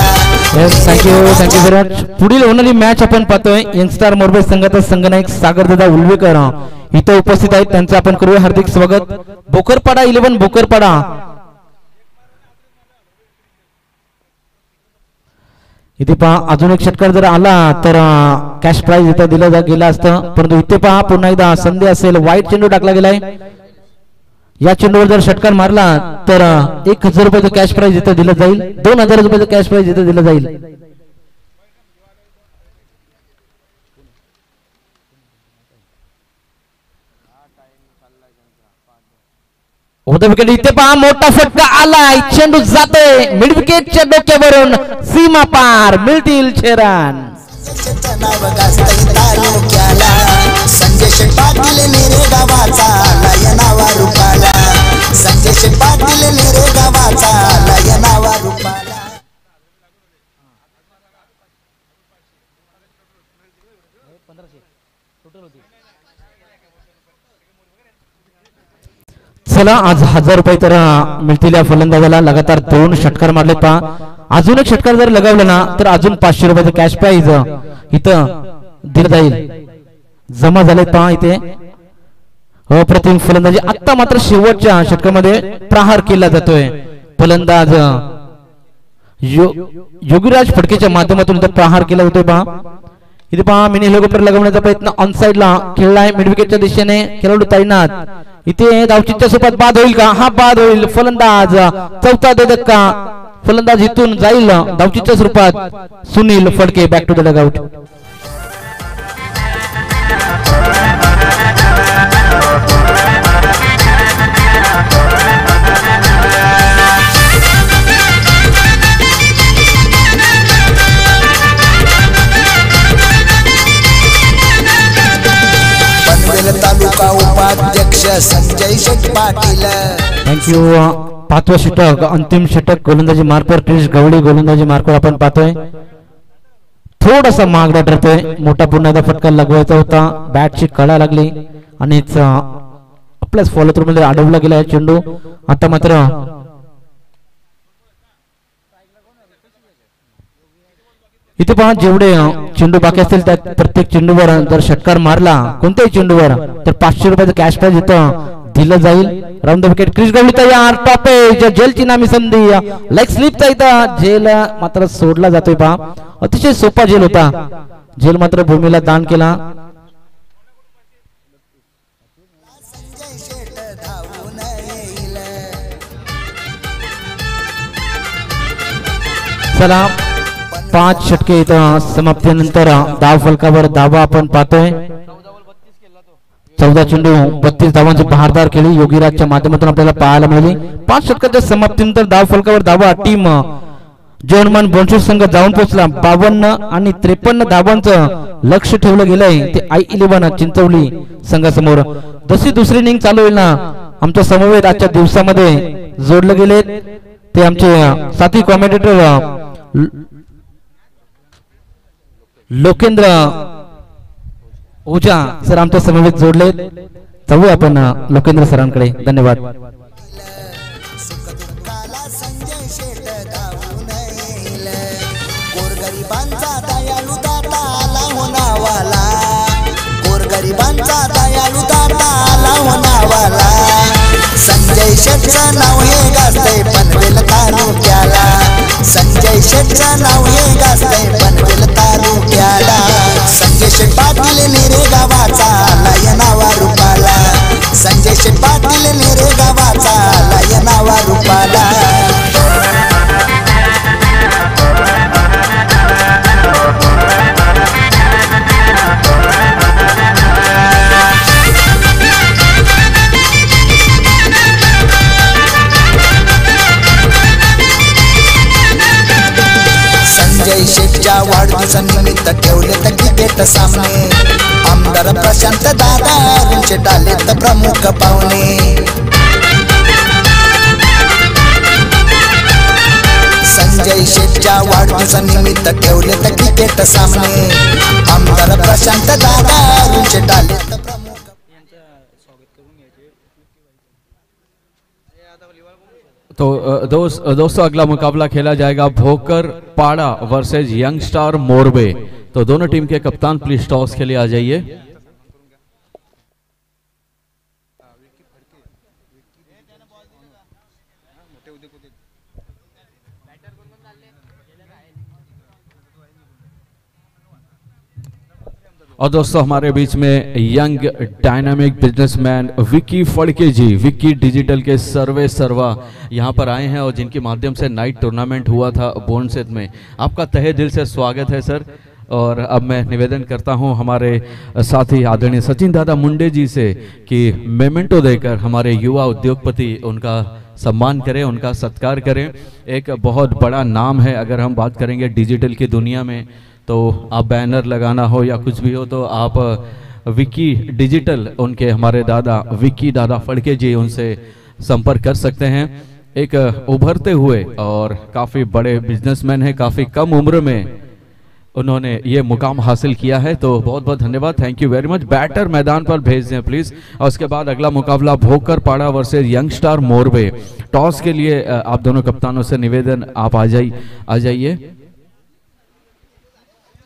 Thank you very much. पुढील होणारी मॅच आपण पाहतोय. यंगस्टार मोरबे संघाचा संघनायक सागरदादा उलवेकर इथं उपस्थित आहेत. त्यांचं आपण करूया हार्दिक स्वागत. बोकरपाडा 11 बोकरपाडा. इथे पहा अजून एक षटकार जर आला तर कॅश प्राइज इथं दिलं गेलं असतं, परंतु इथे पहा पुन्हा एकदा संधी असेल. वाईट चेंडू टाकला गेलाय. या चेंडूवर जर षटकार मारला तर 1000 रुपयाचं कॅश प्राइज इथं दिलं जाईल. 2000 रुपयाचं कॅश प्राइज इथं दिलं जाईल. इथे पहा मोठा फटका आलाय. चेंडू जाते मिड विकेटच्या डोक्यावरून सीमा पार. मिळतील 6 रन.
नाव गाजतंय तालुक्याला. संजय शेट पाटील निरेगावाचा लय नावा रूपाला. संजय शेट पाटील निरेगावाचा लय नावा रूपाला.
चला आज 1000 रुपये तर मिळतील या फलंदाजाला. लगातार 2 षटकार मारले पहा. अजून एक षटकार जर लगावला ना तर अजून 500 रुपयाचं कॅश प्राइज इथं दिलं जाईल. जमा झालेत पहा इथे. अप्रतिम फलंदाजी. आता मात्र शेवटच्या षटकामध्ये प्रहार केला जातोय. फलंदाज योगीराज फडकेच्या माध्यमातून इथं प्रहार केला जातोय पहा. इथे पहा मिनी हेलिकॉप्टर लगवण्याचा प्रयत्न ऑन साइडला खेळलाय. मिड विकेटच्या दिशेने खेळाडू तैनात. इथे धावचीच्या सोबत बाद होईल का? हा बाद होईल. फलंदाज चौथा देदक का? फलंदाज इथून जाईल धावचीच्या स्वरूपात. Sunil Phadke back to the dugout.
Taluka उपाध्यक्ष संजय शेट पाटील.
थँक्यू. 5वं षटक अंतिम षटक गोलंदाजी मार्कवर क्रिश गवळी गोलंदाजी मार्कवर आपण पाहतोय. थोडासा महागडा ठरतोय. मोठा पुन्हा एकदा फटका लगवायचा होता. बॅटची कडा लागली आणि आपल्याच फॉलो थ्रू मध्ये अडवला गेला चेंडू. आता मात्र इथे पहा जेवढे चेंडू बाकी असतील त्या प्रत्येक चेंडूवर जर षटकार मारला कोणत्याही चेंडूवर तर 500 रुपयाचं कॅश प्राइज इथं दिलं जाईल. राऊंड द विकेट क्रिश गवळी तयार. टॉपेज जेलची नामी संधी. लेग स्लिपचा इथं जेल मात्र सोडला जातोय पहा. अतिशय सोपा जेल होता. जेल मात्र भूमीला दान केला. चला 5 षटके इथं समाप्तीनंतर धाव फलकावर धावा आपण पाहतोय. 14 चेंडू 32 धावांची बहारदार खेळी योगीराजच्या माध्यमातून आपल्याला पाहायला मिळाली. 5 षटकाच्या समाप्तीनंतर धाव फलकावर धावा टीम जर्मन बोनशूर संघ जाऊन पोहोचला. 52 आणि 53 धावांचं लक्ष ठेवलं गेलंय ते I11 चिंचवली संघासमोर. जशी दुसरी इनिंग चालू होईल ना आमच्या समवेत आजच्या दिवसामध्ये जोडले गेले ते आमचे साथी कॉमेंटेटर लोकेंद्र ओझा सर आमच्या समवेत जोडले. जाऊया आपण लोकेंद्र सरांकडे. धन्यवाद.
गोरगरिबांचा दयाळू दाता आला होनावाला. गोरगरिबांचा दयाळू दाता आला होनावाला. संजय शेटचं नाव हे गाजतंय पनवेल तालुक्याला. संजय शेटचं नाव हे गाजतंय पनवेल तालुक्याला. संजय शेट पाटील निरेगावाचा लय नावा रूपाला. संजय शेट पाटील निरेगावाचा लय नावा रूपाला. निमित्त ठेवले तर क्रिकेट सामने आमदार प्रशांत दादांचे टालेत प्रमुख पाहुणे संजय शेटच्या वाढदिवसानिमित्त ठेवले तर क्रिकेट सामने आमदार प्रशांत दादांचे टालेत प्रमुख
तो दोस्तों अगला मुकाबला खेला जाएगा भोकर पाड़ा वर्सेज यंग स्टार मोरबे। तो दोनों टीम के कप्तान प्लीज टॉस के लिए आ जाइए। और दोस्तों हमारे बीच में young dynamic businessman Vicky Phadke ji, Vicky digital के सर्वे सर्वा यहाँ पर आए हैं और जिनके माध्यम से नाइट टूर्नामेंट हुआ था बोनसेत में। आपका तहे दिल से स्वागत है सर। और अब मैं निवेदन करता हूँ हमारे साथी आदरणीय सचिन दादा मुंडे जी से कि मेमेंटो देकर हमारे युवा उद्योगपति उनका सम्मान करें, उनका सत्कार करें। एक बहुत बड़ा नाम है, अगर हम बात करेंगे डिजिटल की दुनिया में तो आप बैनर लगाना हो या कुछ भी हो तो आप विक्की डिजिटल उनके हमारे दादा विक्की दादा फड़के जी उनसे संपर्क कर सकते हैं। एक उभरते हुए और काफ़ी बड़े बिजनेसमैन हैं, काफ़ी कम उम्र में उन्होंने ये मुकाम हासिल किया है, तो बहुत बहुत धन्यवाद, thank you very much. Batter मैदान पर भेज दें प्लीज। और उसके बाद अगला मुकाबला भोकर पाड़ा versus young star Morbe. Toss के लिए आप दोनों कप्तानों से निवेदन आप आ जाइए।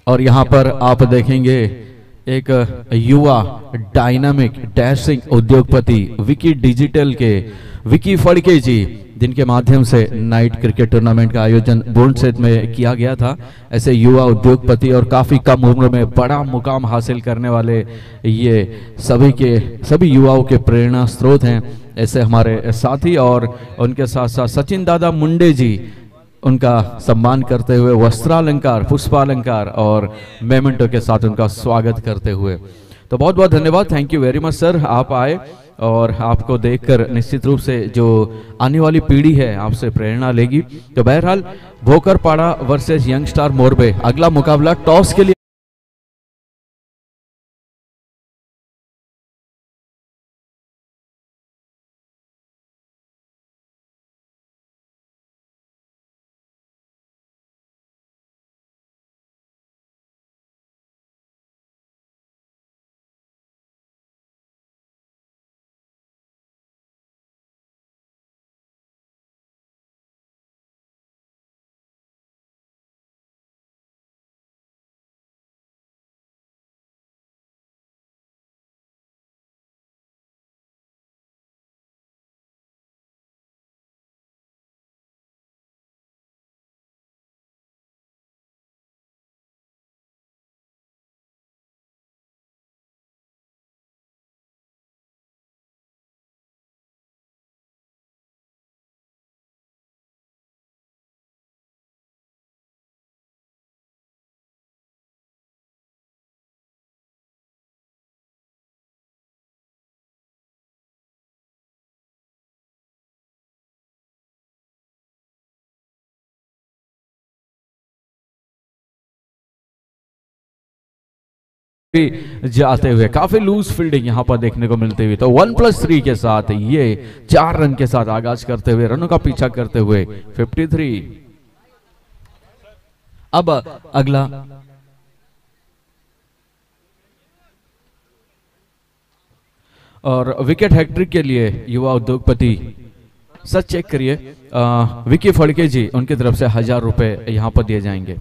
और यहाँ पर आप देखेंगे एक युवा डायनामिक डैशिंग उद्योगपति विक्की डिजिटल के विक्की फड़के जी, जिनके माध्यम से नाइट क्रिकेट टूर्नामेंट का आयोजन बोनसेत में किया गया था। ऐसे युवा उद्योगपति और काफ़ी कम उम्र में बड़ा मुकाम हासिल करने वाले ये सभी युवाओं के प्रेरणा स्रोत हैं। ऐसे हमारे साथी और उनके साथ साथ सचिन दादा मुंडे जी, उनका सम्मान करते हुए वस्त्रालंकार, पुष्पालंकार और मेमेंटो के साथ उनका स्वागत करते हुए। तो बहुत बहुत धन्यवाद, thank you very much sir. आप आए और आपको देखकर निश्चित रूप से जो आने वाली पीढ़ी है आपसे प्रेरणा लेगी। तो बहरहाल भोकर पाड़ा वर्सेस यंग स्टार मोरबे, अगला मुकाबला टॉस के लिए जाते हुए काफी लूज फील्डिंग यहां पर देखने को मिलती हुई। तो 1+3 के साथ ये 4 रन के साथ आगाज करते हुए रनों का पीछा करते हुए 53। अब अगला और विकेट हैट्रिक के लिए युवा उद्योगपति सच चेक करिए, विक्की फड़के जी, उनकी तरफ से 1000 रुपए यहां पर दिए जाएंगे।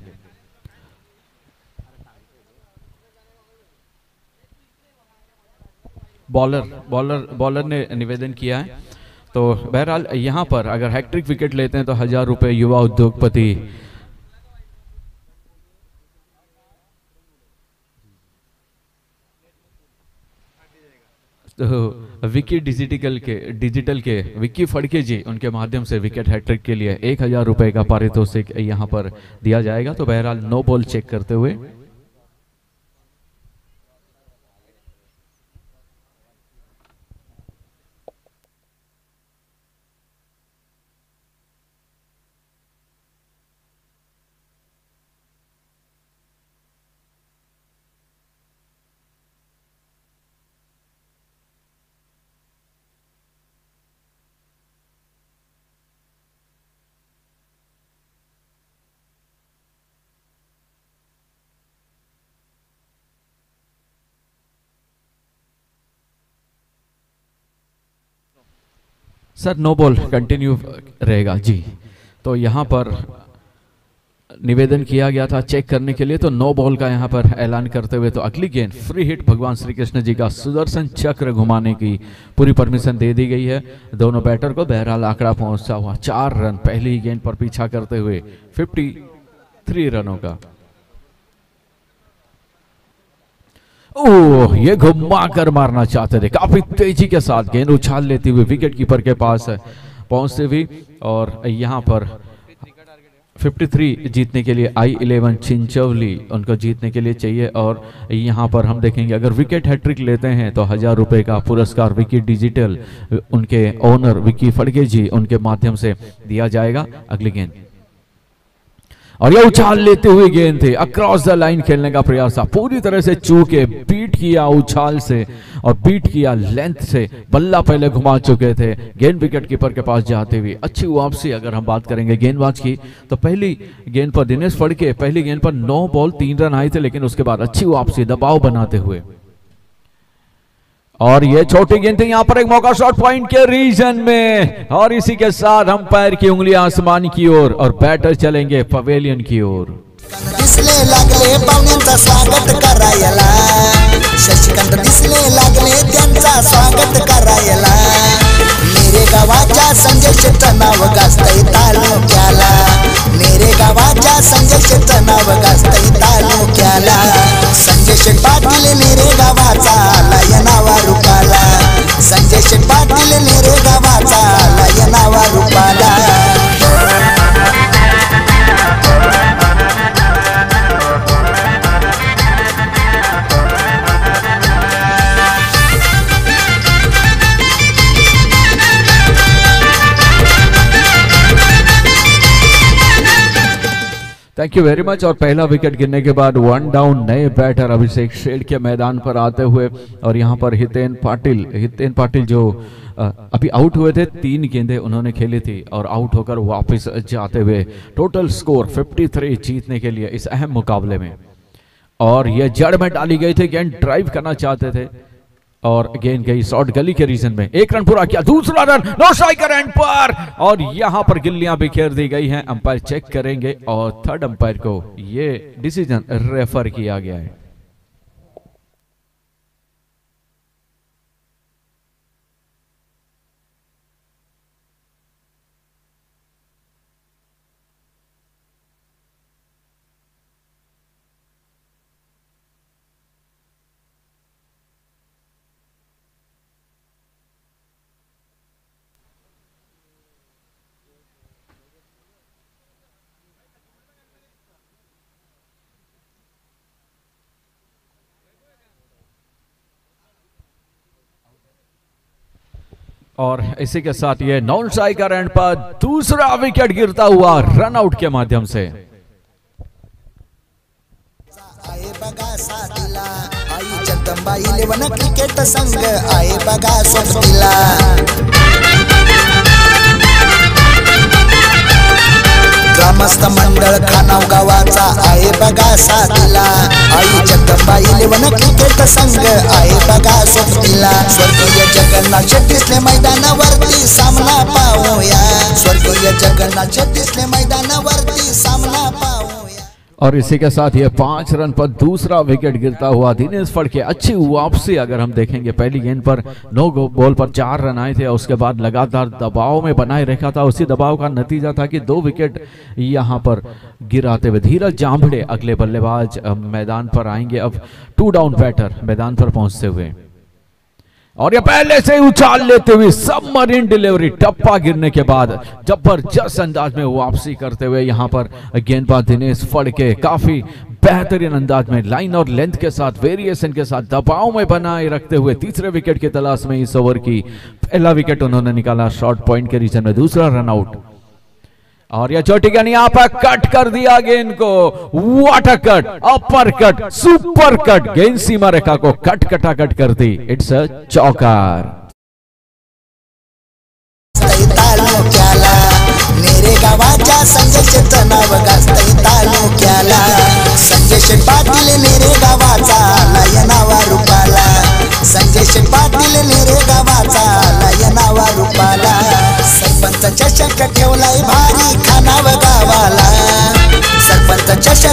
बॉलर ने निवेदन किया है। तो बहरहाल यहां पर अगर हैट्रिक विकेट लेते हैं तो 1000 रुपए युवा उद्योगपति तो विक्की डिजिटल के विक्की फड़के जी, उनके माध्यम से विकेट हैट्रिक के लिए 1000 रुपए का पारितोषिक यहां पर दिया जाएगा। तो बहरहाल नो बॉल चेक करते हुए सर नो बॉल कंटिन्यू रहेगा जी। तो यहाँ पर निवेदन किया गया था चेक करने के लिए, तो नो बॉल का यहाँ पर ऐलान करते हुए तो अगली गेंद फ्री हिट भगवान श्री कृष्ण जी का सुदर्शन चक्र घुमाने की पूरी परमिशन दे दी गई है दोनों बैटर को। बहरहाल आंकड़ा पहुंचता हुआ 4 रन पहली ही गेंद पर पीछा करते हुए 53 रनों का। ओह, ये घुमा कर मारना चाहते थे, काफी तेजी के साथ गेंद उछाल लेती हुई विकेट कीपर के पास पहुंचते हुई। और यहाँ पर 53 जीतने के लिए I11 चिंचोली उनको जीतने के लिए चाहिए। और यहाँ पर हम देखेंगे अगर विकेट हैट्रिक लेते हैं तो 1000 रुपए का पुरस्कार विकी डिजिटल उनके ओनर विकी फड़के जी उनके माध्यम से दिया जाएगा। अगली गेंद और ये उछाल लेते हुए गेंद थे, अक्रॉस द लाइन खेलने का प्रयास था, पूरी तरह से चूके बीट किया उछाल से और बीट किया लेंथ से। बल्ला पहले घुमा चुके थे, गेंद विकेट कीपर के पास जाते हुए अच्छी वापसी। अगर हम बात करेंगे गेंदबाज की तो पहली गेंद पर दिनेश फड़के पहली गेंद पर 9 बॉल 3 रन आए थे, लेकिन उसके बाद अच्छी वापसी दबाव बनाते हुए। और ये छोटी गेंद थी, यहां पर एक मौका शॉट पॉइंट के रीजन में। और इसी के साथ अंपायर की उंगलियां आसमान की ओर और बैटर चलेंगे पवेलियन की ओर।
दिसले लागले पाहुण्यांचा स्वागत करायला, शशिकांत दिसले लागले त्यांचा स्वागत करायला। मेरे गावाच्या संजय शेठ नाव गाजतंय तालुक्याला, मेरे गावाच्या संजय शेठ नाव गाजतंय तालुक्याला। संजय शेठ पाटील मेरे गावाचा आलाय नावा रूपाला, संजय शेठ पाटील मेरे गावाचा आलाय नावा रूपाला।
Thank you very much. और पहला विकेट गिरने के बाद 1 डाउन नए बैटर अभिषेक शेठ के मैदान पर आते हुए। और यहां पर हितेन पाटिल जो अभी आउट हुए थे, 3 गेंदें उन्होंने खेली थी और आउट होकर वापस जाते हुए टोटल स्कोर 53 जीतने के लिए इस अहम मुकाबले में। और यह जड़ में डाली गई थी, गेंद ड्राइव करना चाहते थे और गेंद गई शॉर्ट गली के रीजन में। 1 रन पूरा किया, दूसरा रन नो स्ट्राइकर एंड पर। और यहां पर गिल्लियां बिखेर दी गई हैं, अंपायर चेक करेंगे और थर्ड अंपायर को ये डिसीजन रेफर किया गया है। और इसी के साथ ये नॉन स्ट्राइकर एंड पर दूसरा विकेट गिरता हुआ रन आउट के माध्यम से।
आए बघा साथीला, आई जगदंबा 11 क्रिकेट संघ आए बघा सोबतीला। ग्रामस्थ मंडळ खानाव गावाचा आहे बघा साथीला, आई जगदंबा 11 क्रिकेट संघ आहे बघा सोबतीला। स्वर्गीय जगन्नाथ शेट्टीसले मैदानावरती सामना पाहूया, स्वर्गीय जगन्नाथ शेट्टीसले मैदानावरती सामना पाहूया।
और इसी के साथ ये 5 रन पर दूसरा विकेट गिरता हुआ दिनेश फड़के। अच्छी वापसी अगर हम देखेंगे, पहली गेंद पर 9 बॉल पर 4 रन आए थे, उसके बाद लगातार दबाव में बनाए रखा था। उसी दबाव का नतीजा था कि 2 विकेट यहां पर गिराते हुए धीरज जांभड़े अगले बल्लेबाज मैदान पर आएंगे। अब 2 डाउन बैटर मैदान पर पहुंचते हुए और ये पहले से उछाल लेते हुए सबमरीन डिलीवरी, टप्पा गिरने के बाद जबरदस्त अंदाज में वापसी करते हुए यहां पर गेंदबाज दिनेश फड़के काफी बेहतरीन अंदाज में लाइन और लेंथ के साथ वेरिएशन के साथ दबाव में बनाए रखते हुए तीसरे विकेट की तलाश में इस ओवर की पहला विकेट उन्होंने निकाला शॉर्ट पॉइंट के रीजन में, दूसरा रन आउट। और यह चोटी गन यहां पर कट कर दिया गेंद को, water cut, upper cut, super cut, गेंद सीमा रेखा को कट कटाकट कर दी। इट्स अ चौकार।
मेरे गावाच्या संजय शेठ नाव गाजतंय तालुक्याला, संजय शेठ पाटील मेरे गावाचा आलाय नावा रूपाला, संजय शेठ पाटील मेरे गावाचा आलाय नावा रूपाला।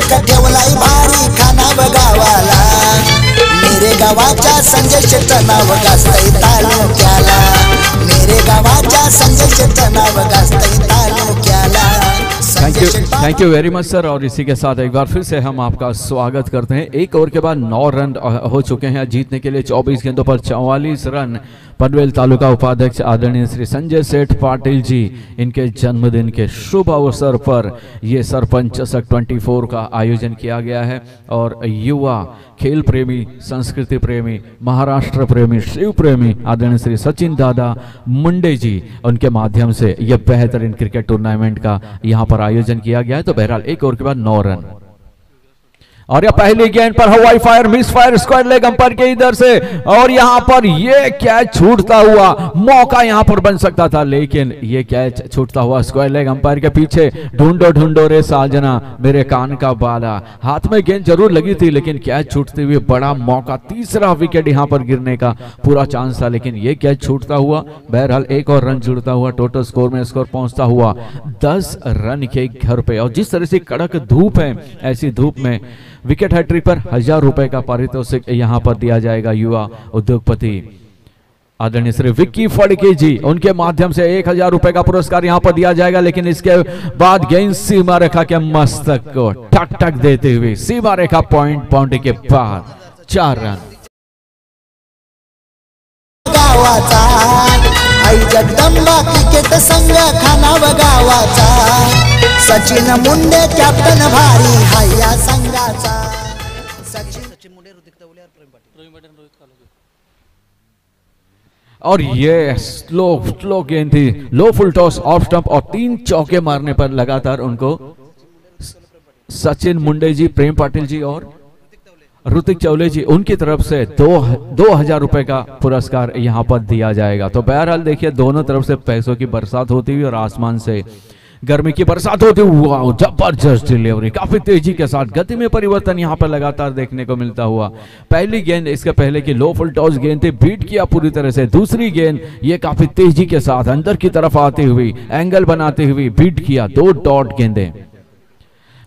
क ठेवलाई भारी खाना बगावाला मेरे गावाच्या संजय शेट्ट नाव गाजतय तालुक्याला मेरे गावाच्या संजय शेट्ट नाव गाजतय तालुक्याला
thank you very much sir. और इसी के साथ एक बार फिर से हम आपका स्वागत करते हैं। एक ओवर के बाद 9 रन हो चुके हैं जीतने के लिए 24 गेंदों पर 44 रन। पनवेल तालुका उपाध्यक्ष आदरणीय श्री संजय सेठ पाटिल जी, इनके जन्मदिन के शुभ अवसर पर ये सरपंच चषक 24 का आयोजन किया गया है और युवा खेल प्रेमी, संस्कृति प्रेमी, महाराष्ट्र प्रेमी, शिव प्रेमी आदरणीय श्री सचिन दादा मुंडे जी, उनके माध्यम से यह बेहतरीन क्रिकेट टूर्नामेंट का यहाँ पर आयोजन किया गया है। तो बहरहाल एक ओवर के बाद 9 रन और यह पहली गेंद पर हवाई fire, miss fire, square leg umpire के इधर से और यहां पर यह कैच छूटता हुआ मौका यहां पर बन सकता था, लेकिन यह कैच छूटता हुआ स्क्वायर लेग अंपायर के पीछे। ढूंढो ढूंढो रे साजना मेरे कान का बाला, हाथ में गेंद जरूर लगी थी लेकिन कैच छूटते हुए बड़ा मौका, तीसरा विकेट यहां पर गिरने का पूरा चांस था लेकिन यह कैच छूटता हुआ। बहरहाल एक और रन जुड़ता हुआ, टोटल स्कोर में स्कोर पहुंचता हुआ 10 रन के घर पे। और जिस तरह से कड़क धूप है, ऐसी धूप में विकेट हैट्रिक पर 1000 रुपए का पारितोषिक यहां पर दिया जाएगा युवा उद्योगपति आदरणीय श्री विक्की फड़के जी, उनके माध्यम से 1000 रुपए का पुरस्कार यहां पर दिया जाएगा। लेकिन इसके बाद गेंद सीमा रेखा के मस्तक को ठक ठक देते हुए सीमा रेखा पॉइंट बाउंड्री के बाद 4 रन।
आई जगदंबा क्रिकेट संघ खानाव गावाचा सचिन मुंडे कॅप्टन भारी हाया संघाचा
सचिन मुंडे, ऋतिक तवले और प्रवीण पाटिल रोहित कालोगे।
और ये स्लो गेंद थी, लो फुल टॉस ऑफ स्टंप और 3 चौके मारने पर लगातार उनको सचिन मुंडे जी, प्रेम पाटिल जी और ऋतिक चौले जी, उनकी तरफ से 2000 रुपए का पुरस्कार यहां पर दिया जाएगा। तो बहरहाल देखिए दोनों तरफ से पैसों की बरसात होती हुई और आसमान से गर्मी की बरसात होती हुई जबरदस्त डिलीवरी, काफी तेजी के साथ गति में परिवर्तन यहां पर लगातार देखने को मिलता हुआ। पहली गेंद इसके पहले की लो फुल टॉस गेंद थी, बीट किया पूरी तरह से। दूसरी गेंद ये काफी तेजी के साथ अंदर की तरफ आती हुई, एंगल बनाते हुए बीट किया। 2 डॉट गेंदें,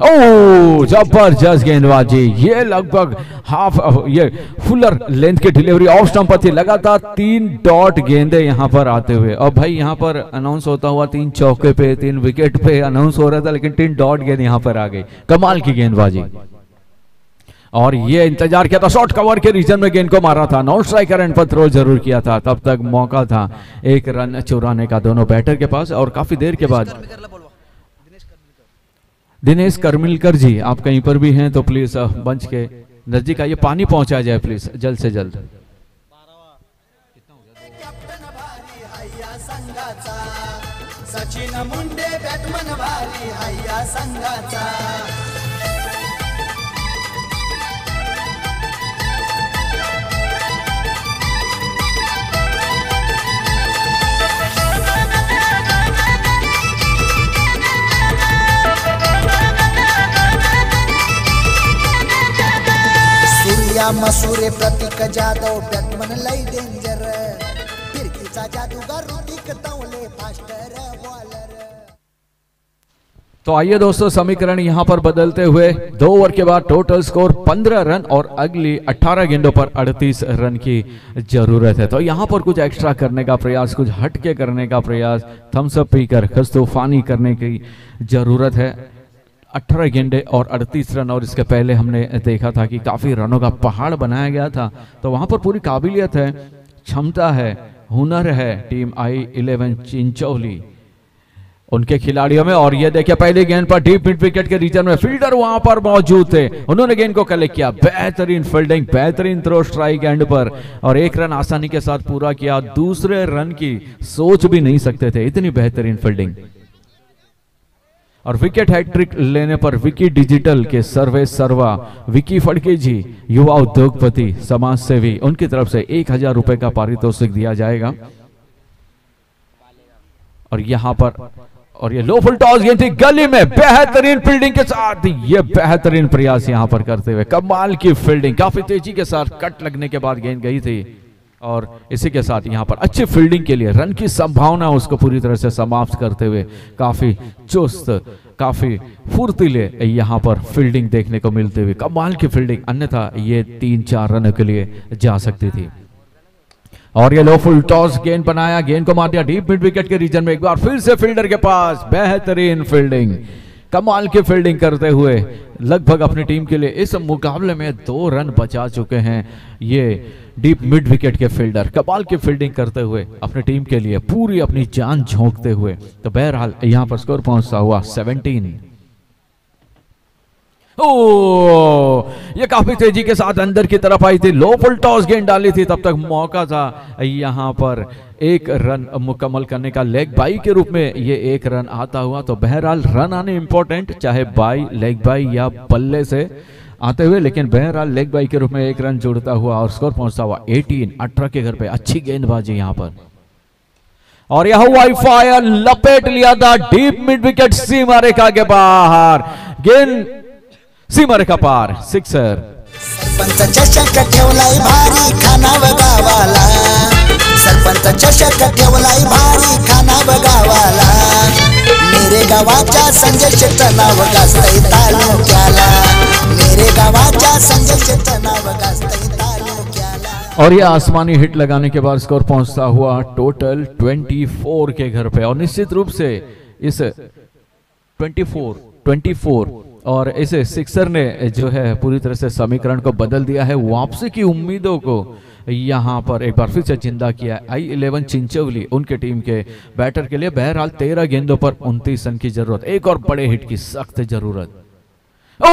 ओह जबरदस्त गेंदबाजी, ये लगभग हाफ, ये फुलर लेंथ की डिलीवरी ऑफ स्टंप पर थी। लगातार 3 डॉट गेंदे यहां पर आते हुए और भाई यहां पर अनाउंस होता हुआ 3 चौके पे 3 विकेट पे अनाउंस हो रहा था लेकिन 3 डॉट गेंद यहां पर आ गई। कमाल की गेंदबाजी और ये इंतजार किया था, शॉर्ट कवर के रीजन में गेंद को मारा था, नॉन स्ट्राइकर एंड पर थ्रो जरूर किया था। तब तक मौका था 1 रन चुराने का दोनों बैटर के पास। और काफी देर के बाद दिनेश करमिलकर जी, आप कहीं पर भी हैं तो प्लीज मंच के नजदीक आइए, पानी पहुंचाया जाए प्लीज जल्द से जल्द।
सचिन मुंडे बॅटमन भारी हाया संघाचा मसूरे प्रतीक जाधव बॅटमन लई डेंजर फिरकीचा जादूगर ऋतिक तवले फास्टर बॉलर।
तो आइए दोस्तों समीकरण यहां पर बदलते हुए 2 ओवर के बाद टोटल स्कोर 15 रन और अगली 18 गेंदों पर 38 रन की जरूरत है। तो यहां पर कुछ एक्स्ट्रा करने का प्रयास, कुछ हटके करने का प्रयास, थम्स अप पीकर खस्तूफानी करने की जरूरत है। 18 गेंदे और 38 रन और इसके पहले हमने देखा था कि काफी रनों का पहाड़ बनाया गया था। तो वहां पर पूरी काबिलियत है, क्षमता है, हुनर है टीम I-11 चिंचोली उनके खिलाड़ियों में। और ये देखिए पहली गेंद पर डीप मिड विकेट के रीजन में फील्डर वहां पर मौजूद थे, उन्होंने गेंद को कलेक्ट किया, बेहतरीन फील्डिंग, बेहतरीन थ्रो स्ट्राइक एंड पर और 1 रन आसानी के साथ पूरा किया। दूसरे रन की सोच भी नहीं सकते थे, इतनी बेहतरीन फील्डिंग। और विकेट हैट्रिक लेने पर विकी डिजिटल के सर्वे सर्वा विकी फड़के जी, युवा उद्योगपति, समाज सेवी, उनकी तरफ से 1000 रुपए का पारितोषिक दिया जाएगा। और यहां पर और ये लो फुल टॉस गेंद थी गली में, बेहतरीन फील्डिंग के साथ ये बेहतरीन प्रयास यहां पर करते हुए, कमाल की फील्डिंग, काफी तेजी के साथ कट लगने के बाद गेंद गई थी। और इसी के साथ यहाँ पर अच्छी फील्डिंग के लिए रन की संभावना उसको पूरी तरह से समाप्त करते हुए काफी चुस्त, काफी फुर्तीले यहाँ पर फील्डिंग देखने को मिलते हुए, कमाल की फील्डिंग, अन्यथा ये 3-4 रनों के लिए जा सकती थी। और ये लो फुल टॉस गेंद बनाया, गेंद को मार दिया डीप मिड विकेट के रीजन में, एक बार फिर से फील्डर के पास बेहतरीन फील्डिंग, कमाल की फील्डिंग करते हुए लगभग अपनी टीम के लिए इस मुकाबले में 2 रन बचा चुके हैं ये डीप मिड विकेट के फील्डर, कमाल की फील्डिंग करते हुए अपनी टीम के लिए पूरी अपनी जान झोंकते हुए। तो बहरहाल यहां पर स्कोर पहुंचता हुआ 17। ओ, ये काफी तेजी के साथ अंदर की तरफ आई थी, लो फुल टॉस गेंद डाली थी, तब तक मौका था यहां पर 1 रन मुकम्मल करने का। लेग बाई के रूप में ये 1 रन आता हुआ, तो बहरहाल रन आने इंपॉर्टेंट, चाहे बाई, लेग बाई या बल्ले से आते हुए, लेकिन बहरहाल लेग बाई के रूप में 1 रन जुड़ता हुआ और स्कोर पहुंचता हुआ 18 के घर पे। अच्छी गेंदबाजी यहां पर, और यह वाई फायर लपेट लिया था डीप मिड विकेट सीमा रेखा के बाहर, गेंद सीमा रेखा पार, सिक्सर।
सरपंच चषक ठेवलाय भारी खाना बगावाला, सरपंच चषक ठेवलाय भारी खाना बगावाला, मेरे गावाच्या संजय शेट्ट नाव गाजतंय तालुक्याला, मेरे गावाच्या संजय शेट्ट नाव गाजतंय तालुक्याला।
और ये आसमानी हिट लगाने के बाद स्कोर पहुंचता हुआ टोटल 24 के घर पे, और निश्चित रूप से इस 24 और इसे सिक्सर ने जो है पूरी तरह से समीकरण को बदल दिया है, वापसी की उम्मीदों को यहां पर एक बार फिर से जिंदा किया। I11 चिंचोली उनके टीम के बैटर के लिए बहरहाल 13 गेंदों पर 29 रन की जरूरत, एक और बड़े हिट की सख्त जरूरत।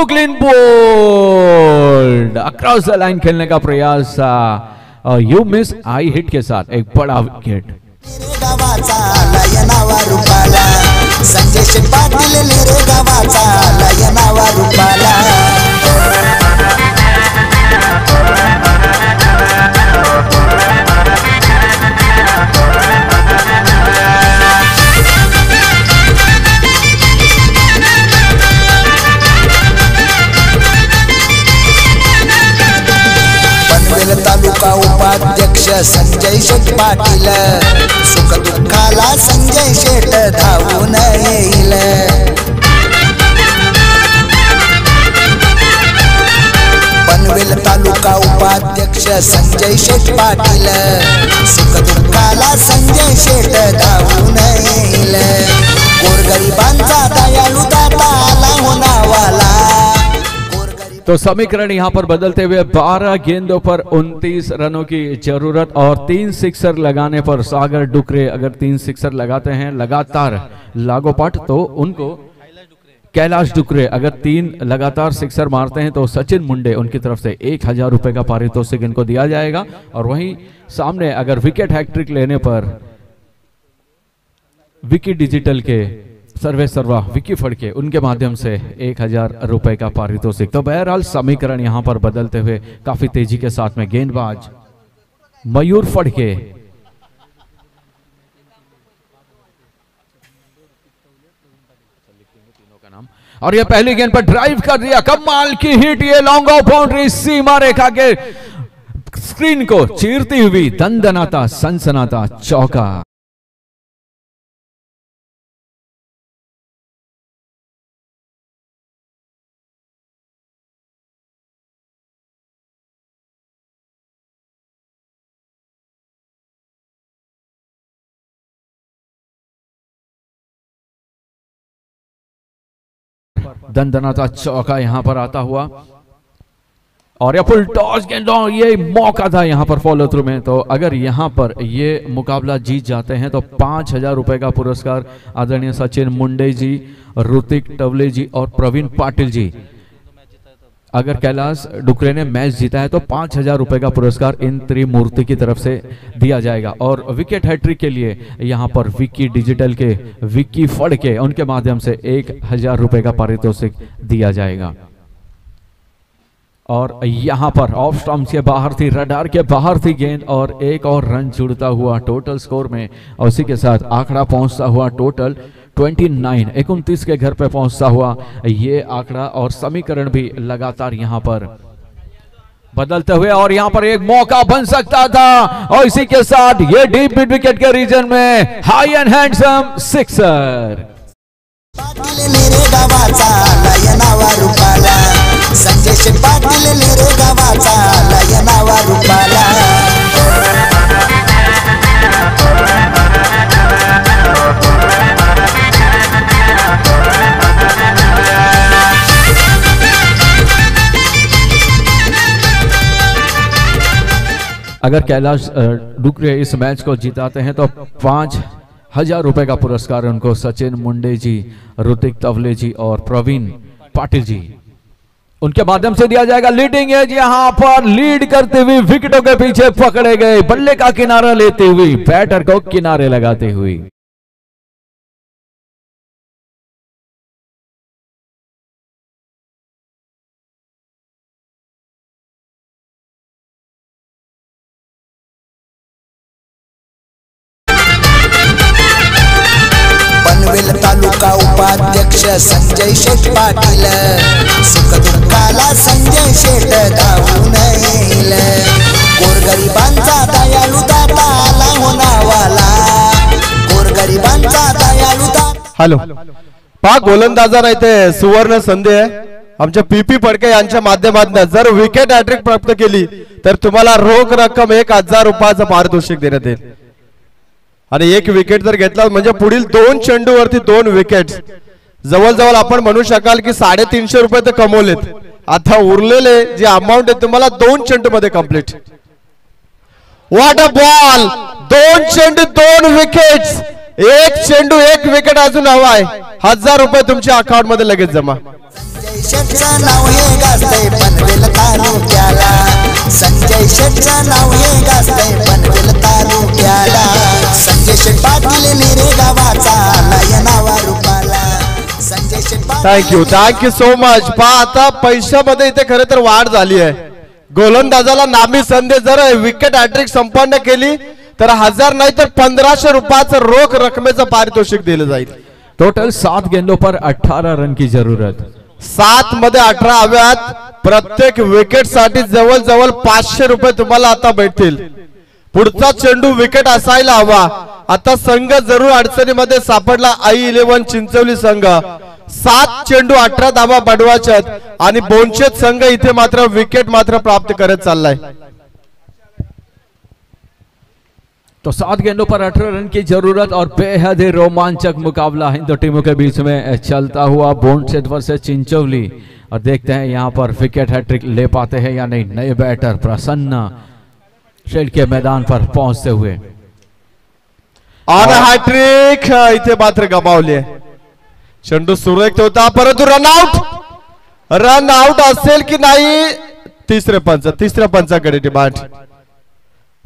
Clean bowled, across the line खेलने का प्रयास था और यू मिस आई हिट के साथ एक बड़ा विकेट।
गावाचा लयनावा रूपाला, संजय शेट्ट पाटील मेरे गावाचा लयनावा रूपाला। पनवेल तालुका उपाध्यक्ष संजय शेट्ट पाटील, सुख दुःखाला संजय शेट्ट धावून येईल। पनवेल तालुका उपाध्यक्ष संजय शेट्ट पाटील, सुख दुःखाला संजय शेट्ट धावून येईल। गोरगरिबांचा दयाळू दाता आला होनावाला।
तो समीकरण यहां पर बदलते हुए 12 गेंदों पर 29 रनों की जरूरत और 3 सिक्सर लगाने पर सागर डुकरे अगर 3 सिक्सर लगाते हैं लगातार लागोपाठ, तो उनको कैलाश डुकरे अगर 3 लगातार सिक्सर मारते हैं तो सचिन मुंडे उनकी तरफ से 1000 रुपए का पारितोषिक इनको दिया जाएगा। और वहीं सामने अगर विकेट हैट्रिक लेने पर विकी डिजिटल के सर्वे सर्वा विकी फड़के उनके माध्यम से 1000 रुपए का पारितोषिक। तो बहरहाल समीकरण यहां पर बदलते हुए काफी तेजी के साथ में गेंदबाज मयूर फड़के का नाम, और ये पहली गेंद पर ड्राइव कर दिया, कमाल की हिट, ये लॉन्ग ऑफ बाउंड्री सीमा रेखा के स्क्रीन को चीरती हुई दंदनाता सनसनाता चौका। दंदनाता चौका यहां पर आता हुआ, और ये फुल टॉस गेंद, ये मौका था यहां पर फॉलो थ्रू में। तो अगर यहां पर ये मुकाबला जीत जाते हैं तो 5000 रुपए का पुरस्कार आदरणीय सचिन मुंडे जी, ऋतिक टवले जी और प्रवीण पाटिल जी, अगर कैलाश डुकरे ने मैच जीता है तो 5000 रुपए का पुरस्कार इन त्रिमूर्ति की तरफ से दिया जाएगा। और विकेट हैट्रिक के लिए यहां पर विकी डिजिटल के विकी फड़के उनके माध्यम से 1000 रुपए का पारितोषिक दिया जाएगा। और यहां पर ऑफ स्टंप के बाहर थी, रडार के बाहर थी गेंद, और एक और रन जुड़ता हुआ टोटल स्कोर में, और उसी के साथ आंकड़ा पहुंचता हुआ टोटल 29 के घर पे पहुंचता हुआ ये आंकड़ा। और समीकरण भी लगातार यहां पर बदलते हुए, और यहां पर एक मौका बन सकता था, और इसी के साथ ये डीप मिड विकेट के रीजन में high and handsome sixer.
Patil निरे गावाचा लयनावा रूपाला, संजय शेठ पाटील निरे गावाचा लयनावा रूपाला।
अगर कैलाश डुकरे इस मैच को जिताते हैं तो 5,000 रुपए का पुरस्कार उनको सचिन मुंडे जी, ऋतिक तवले जी और प्रवीण पाटिल जी उनके माध्यम से दिया जाएगा। लीडिंग एज यहां पर लीड करते हुए विकेटों के पीछे पकड़े गए, बल्ले का किनारा लेते हुए, बैटर को किनारे लगाते हुए।
तालुका उपाध्यक्ष संजय शेठ पाटील, सुखदुःखाला संजय शेठ धावून येईल, गोरगरिबांचा दयाळू दाता आला होनावाला, गोरगरिबांचा दयाळू दाता।
हॅलो, पहा गोलंदाजा नाही ते सुवर्ण संधी आहे आमच्या पीपी फडके यांच्या माध्यमातून। जर विकेट हॅट्रिक प्राप्त केली तर तुम्हाला रोख रक्कम 1,000 रुपयाचं पारितोषिक देण्यात येईल, आणि एक विकेट जर घेतला म्हणजे पुढील 2 चेंडूवरती 2 विकेट्स, जवळजवळ आपण म्हणू शकाल की 350 रुपये तर कमवलेत। आता उरलेले जे अमाउंट आहे तुम्हाला 2 चेंडू मध्ये कंप्लीट। व्हॉट अ बॉल, 2 चेंडू 2 विकेट्स, 1 चेंडू 1 विकेट अजून हवाय, 1,000 रुपये तुमच्या अकाउंट मध्ये लगेच जमा।
संजय शेठचं नाव हे गाजतंय पनवेल तालुक्याला, संजय शेठचं नाव हे गाजतंय पनवेल तालुक्याला, संजय शेठ पाटील निरे गावाचा लयनावा Rupala, Sanjay Sheth Patil.
Thank you so much. पहा आता पैशामध्ये इथे खरं तर वाढ झाली आहे। गोलंदाजाला नामी संधी जर विकेट हॅट्रिक संपन्न केली तर 1,000 नाही तर 1,500 रुपयाचं रोख रकमेचं पारितोषिक दिलं जाईल।
टोटल 7 गेंदों पर 18 रन की जरूरत,
7 मध्ये 18 हव्यात। प्रत्येक विकेट साठी जवळजवळ 500 रुपये तुम्हाला आता भेटतील। पुढचा चेंडू विकेट असायला हवा। आता संघ जरूर अडचणीमध्ये सापडला i11 चिंचवली संघ। 7 चेंडू 18 धावा बनवायच्यात आणि बोनचेत संघ इथे मात्र विकेट मात्र प्राप्त करत चाललाय।
तो 7 गेंदों पर 18 रन की जरूरत और बेहद ही रोमांचक मुकाबला इन दो टीमों के बीच में चलता हुआ। बोनसेट वर्सेस चिंचोली, और देखते हैं यहां पर विकेट हैट्रिक ले पाते हैं या नहीं। नए बैटर प्रसन्न खेल के मैदान पर पहुंचते हुए,
और हॅट्रिक इथे मात्र गमावली। चेंडू सुरेख होता परंतु रन आउट असेल की नाही तिसऱ्या पंचाकडे डिमांड।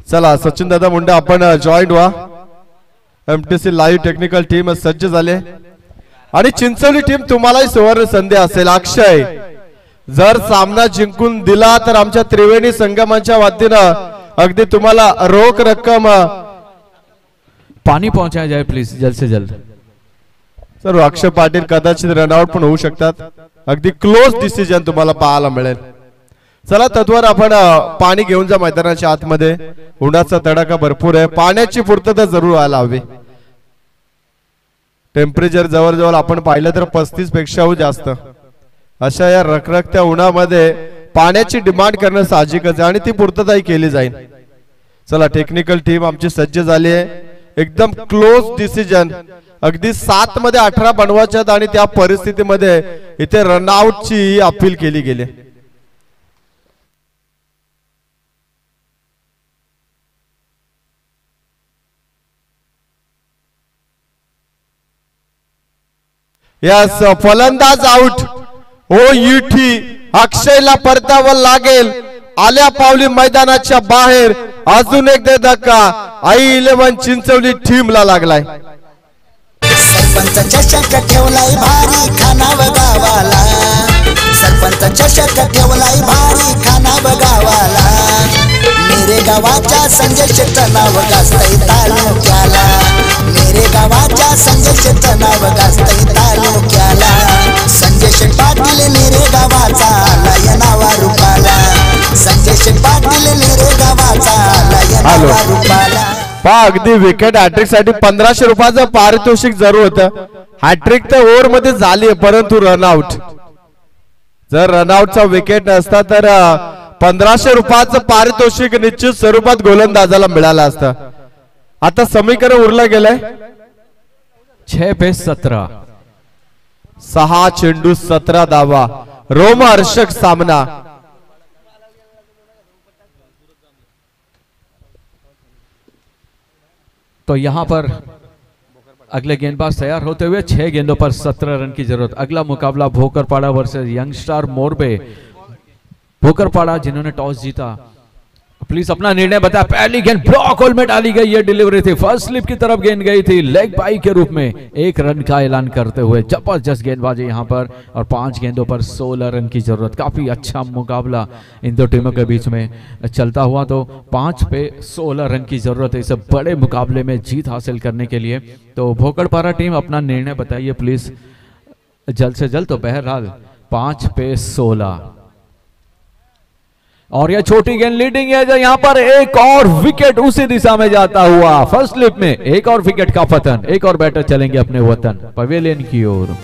चला सचिन दादा मुंडे आपण जॉईन व्हा। एमटीसी लाईव्ह टेक्निकल टीम सज्ज झाले आणि चिंचवली टीम तुम्हालाही सुवर्ण संधी असेल। अक्षय, जर सामना जिंकून दिला तर आमच्या त्रिवेणी संगमाच्या वतीनं अगदी तुम्हाला रोख रक्कम
पाणी पहुंचाया जाए प्लीज, जल्द से जल्द।
सर अक्षय पाटील कदाचित रनआउट पण होऊ शकतात। अगदी क्लोज डिसिजन तुम्हाला पाहायला मिळेल। चला तत्वर आपण पाणी घेऊन जा मैदानाच्या आतमध्ये। उन्हाचा तडाखा भरपूर आहे, पाण्याची पूर्तता जरूर व्हायला हवी। टेम्परेचर जवळजवळ आपण पाहिलं तर 35 पेक्षाही जास्त। अशा या रखरखत्या उन्हामध्ये पाण्याची डिमांड करणं साहजिकच आहे आणि ती पूर्तताही केली जाईल। चला टेक्निकल टीम आमची सज्ज झाली आहे। एकदम क्लोज डिसिजन, अगदी 7 मध्ये 18 बनवायच्यात आणि त्या परिस्थितीमध्ये इथे रनआउटची अपील केली गेली। यस, फलंदाज आउट। ओ युठी अक्षयला परतावं लागेल। आल्या पावली मैदानाच्या बाहेर अजून एक धक्का i11 चिंचवली टीमला लागलाय।
सरपंच चषक ठेवलाय भारी खानाव गावाला, सरपंच चषक ठेवलाय भारी खानाव गावाला, मेरे गावाच्या संजय शेठ नाव गाजतंय तालुक्याला, मेरे गावाच्या संजय शेठ नाव गाजतंय तालुक्याला, संजय शेठ पाटील मेरे गावाचा लयनावा रूपाला, संजय
आलो.
रुपाला
पहा अगदी विकेट हॅट्रिक साठी 1500 रुपयाचं पारितोषिक जरूर होतं. हॅट्रिक तर ओव्हर मध्ये झाली परंतु रनआउट. जर रनआउटचा विकेट नसता तर 1500 रुपयाचं पारितोषिक निश्चित स्वरूपात गोलंदाजाला मिळालं असतं. आता समीकरण उरलं गेलंय
6 पे 17.
6 चेंडू 17 धावा. रोमहर्षक सामना.
तो यहां पर अगले गेंदबाज तैयार होते हुए 6 गेंदों पर 17 रन की जरूरत. अगला मुकाबला भोकरपाड़ा वर्सेस यंग स्टार मोरबे. भोकरपाड़ा जिन्होंने टॉस जीता, प्लीज अपना निर्णय बताया. पहली गेंद ब्लॉक होल में डाली गई. ये डिलीवरी थी, फर्स्ट स्लिप की तरफ गेंद गई थी लेग बाई के रूप में. 1 रन का ऐलान करते हुए जबरदस्त गेंदबाजी यहां पर और 5 गेंदों पर 16 रन की जरूरत. काफी अच्छा मुकाबला इन दो टीमों के बीच में चलता हुआ. तो 5 पे 16 रन की जरूरत है इस बड़े मुकाबले में जीत हासिल करने के लिए. तो भोकरपाड़ा टीम अपना निर्णय बताइए प्लीज जल्द से जल्द. तो बहरहाल 5 पे 16 और यह छोटी गेंद लीडिंग है. यहां पर एक और विकेट उसी दिशा में जाता हुआ. फर्स्ट स्लिप में एक और विकेट का पतन. एक और बैटर चलेंगे अपने वतन पवेलियन की ओर.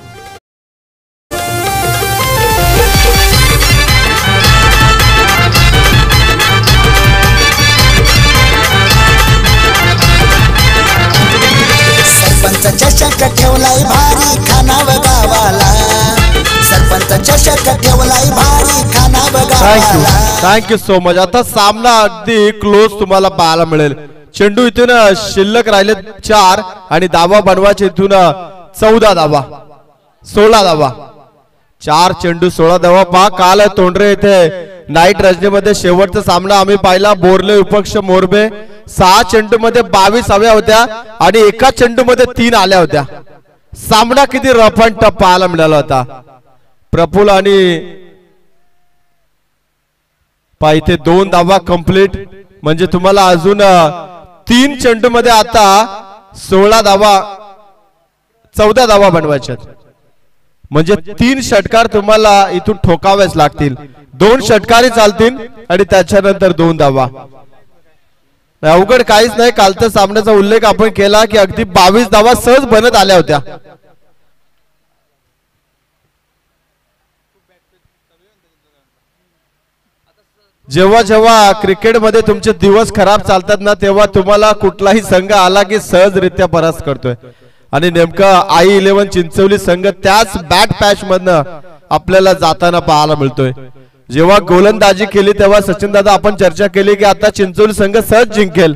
सरपंच चषक ठेवलाय भारी खानावं गावाला. सरपंच चषक ठेवलाय भारी खानावं गावाला.
Thank you so much. आता सामना अगदी क्लोज तुम्हाला पाहायला मिळेल. चेंडू इथून शिल्लक राहिले 4 आणि धावा बनवायचे इथून 14 धावा 16 धावा. 4 चेंडू 16 धावा. पहा काल तोंडरे इथे नाईट रजनीमध्ये शेवटचा सामना आम्ही पाहिला. बोरले विपक्ष मोरबे 6 चेंडू मध्ये 22 हव्या होत्या आणि एका चेंडू मध्ये 3 आल्या होत्या. सामना किती रफ अँड टफ पाहायला मिळाला होता. प्रफुल्ल आणि पहा इथे 2 धावा कंप्लीट म्हणजे तुम्हाला अजून 3 चेंडू मध्ये आता 16 धावा 14 धावा बनवायच्या. म्हणजे 3 षटकार तुम्हाला इथून ठोकावेच लागतील. 2 षटकारी चालतील आणि त्याच्यानंतर 2 धावा. अवघड काहीच नाही. कालच्या सामन्याचा उल्लेख आपण केला की अगदी 22 धावा सहज बनत आल्या होत्या. जेव्हा जेव्हा क्रिकेटमध्ये तुमचे दिवस खराब चालतात ना तेव्हा तुम्हाला कुठलाही संघ आला की सहजरित्या परास्त करतोय. आणि नेमका i11 चिंचवली संघ त्याच बॅट पॅच मधनं आपल्याला जाताना पाहायला मिळतोय. जेव्हा गोलंदाजी केली तेव्हा सचिन दादा आपण चर्चा केली की आता चिंचवली संघ सहज जिंकेल.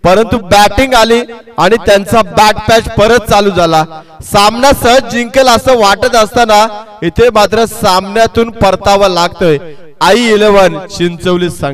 परंतु बॅटिंग आली आणि त्यांचा बॅट पॅच परत चालू झाला. सामना सहज जिंकेल असं वाटत असताना इथे मात्र सामन्यातून परतावा लागतोय i11 चिंचवली संघ.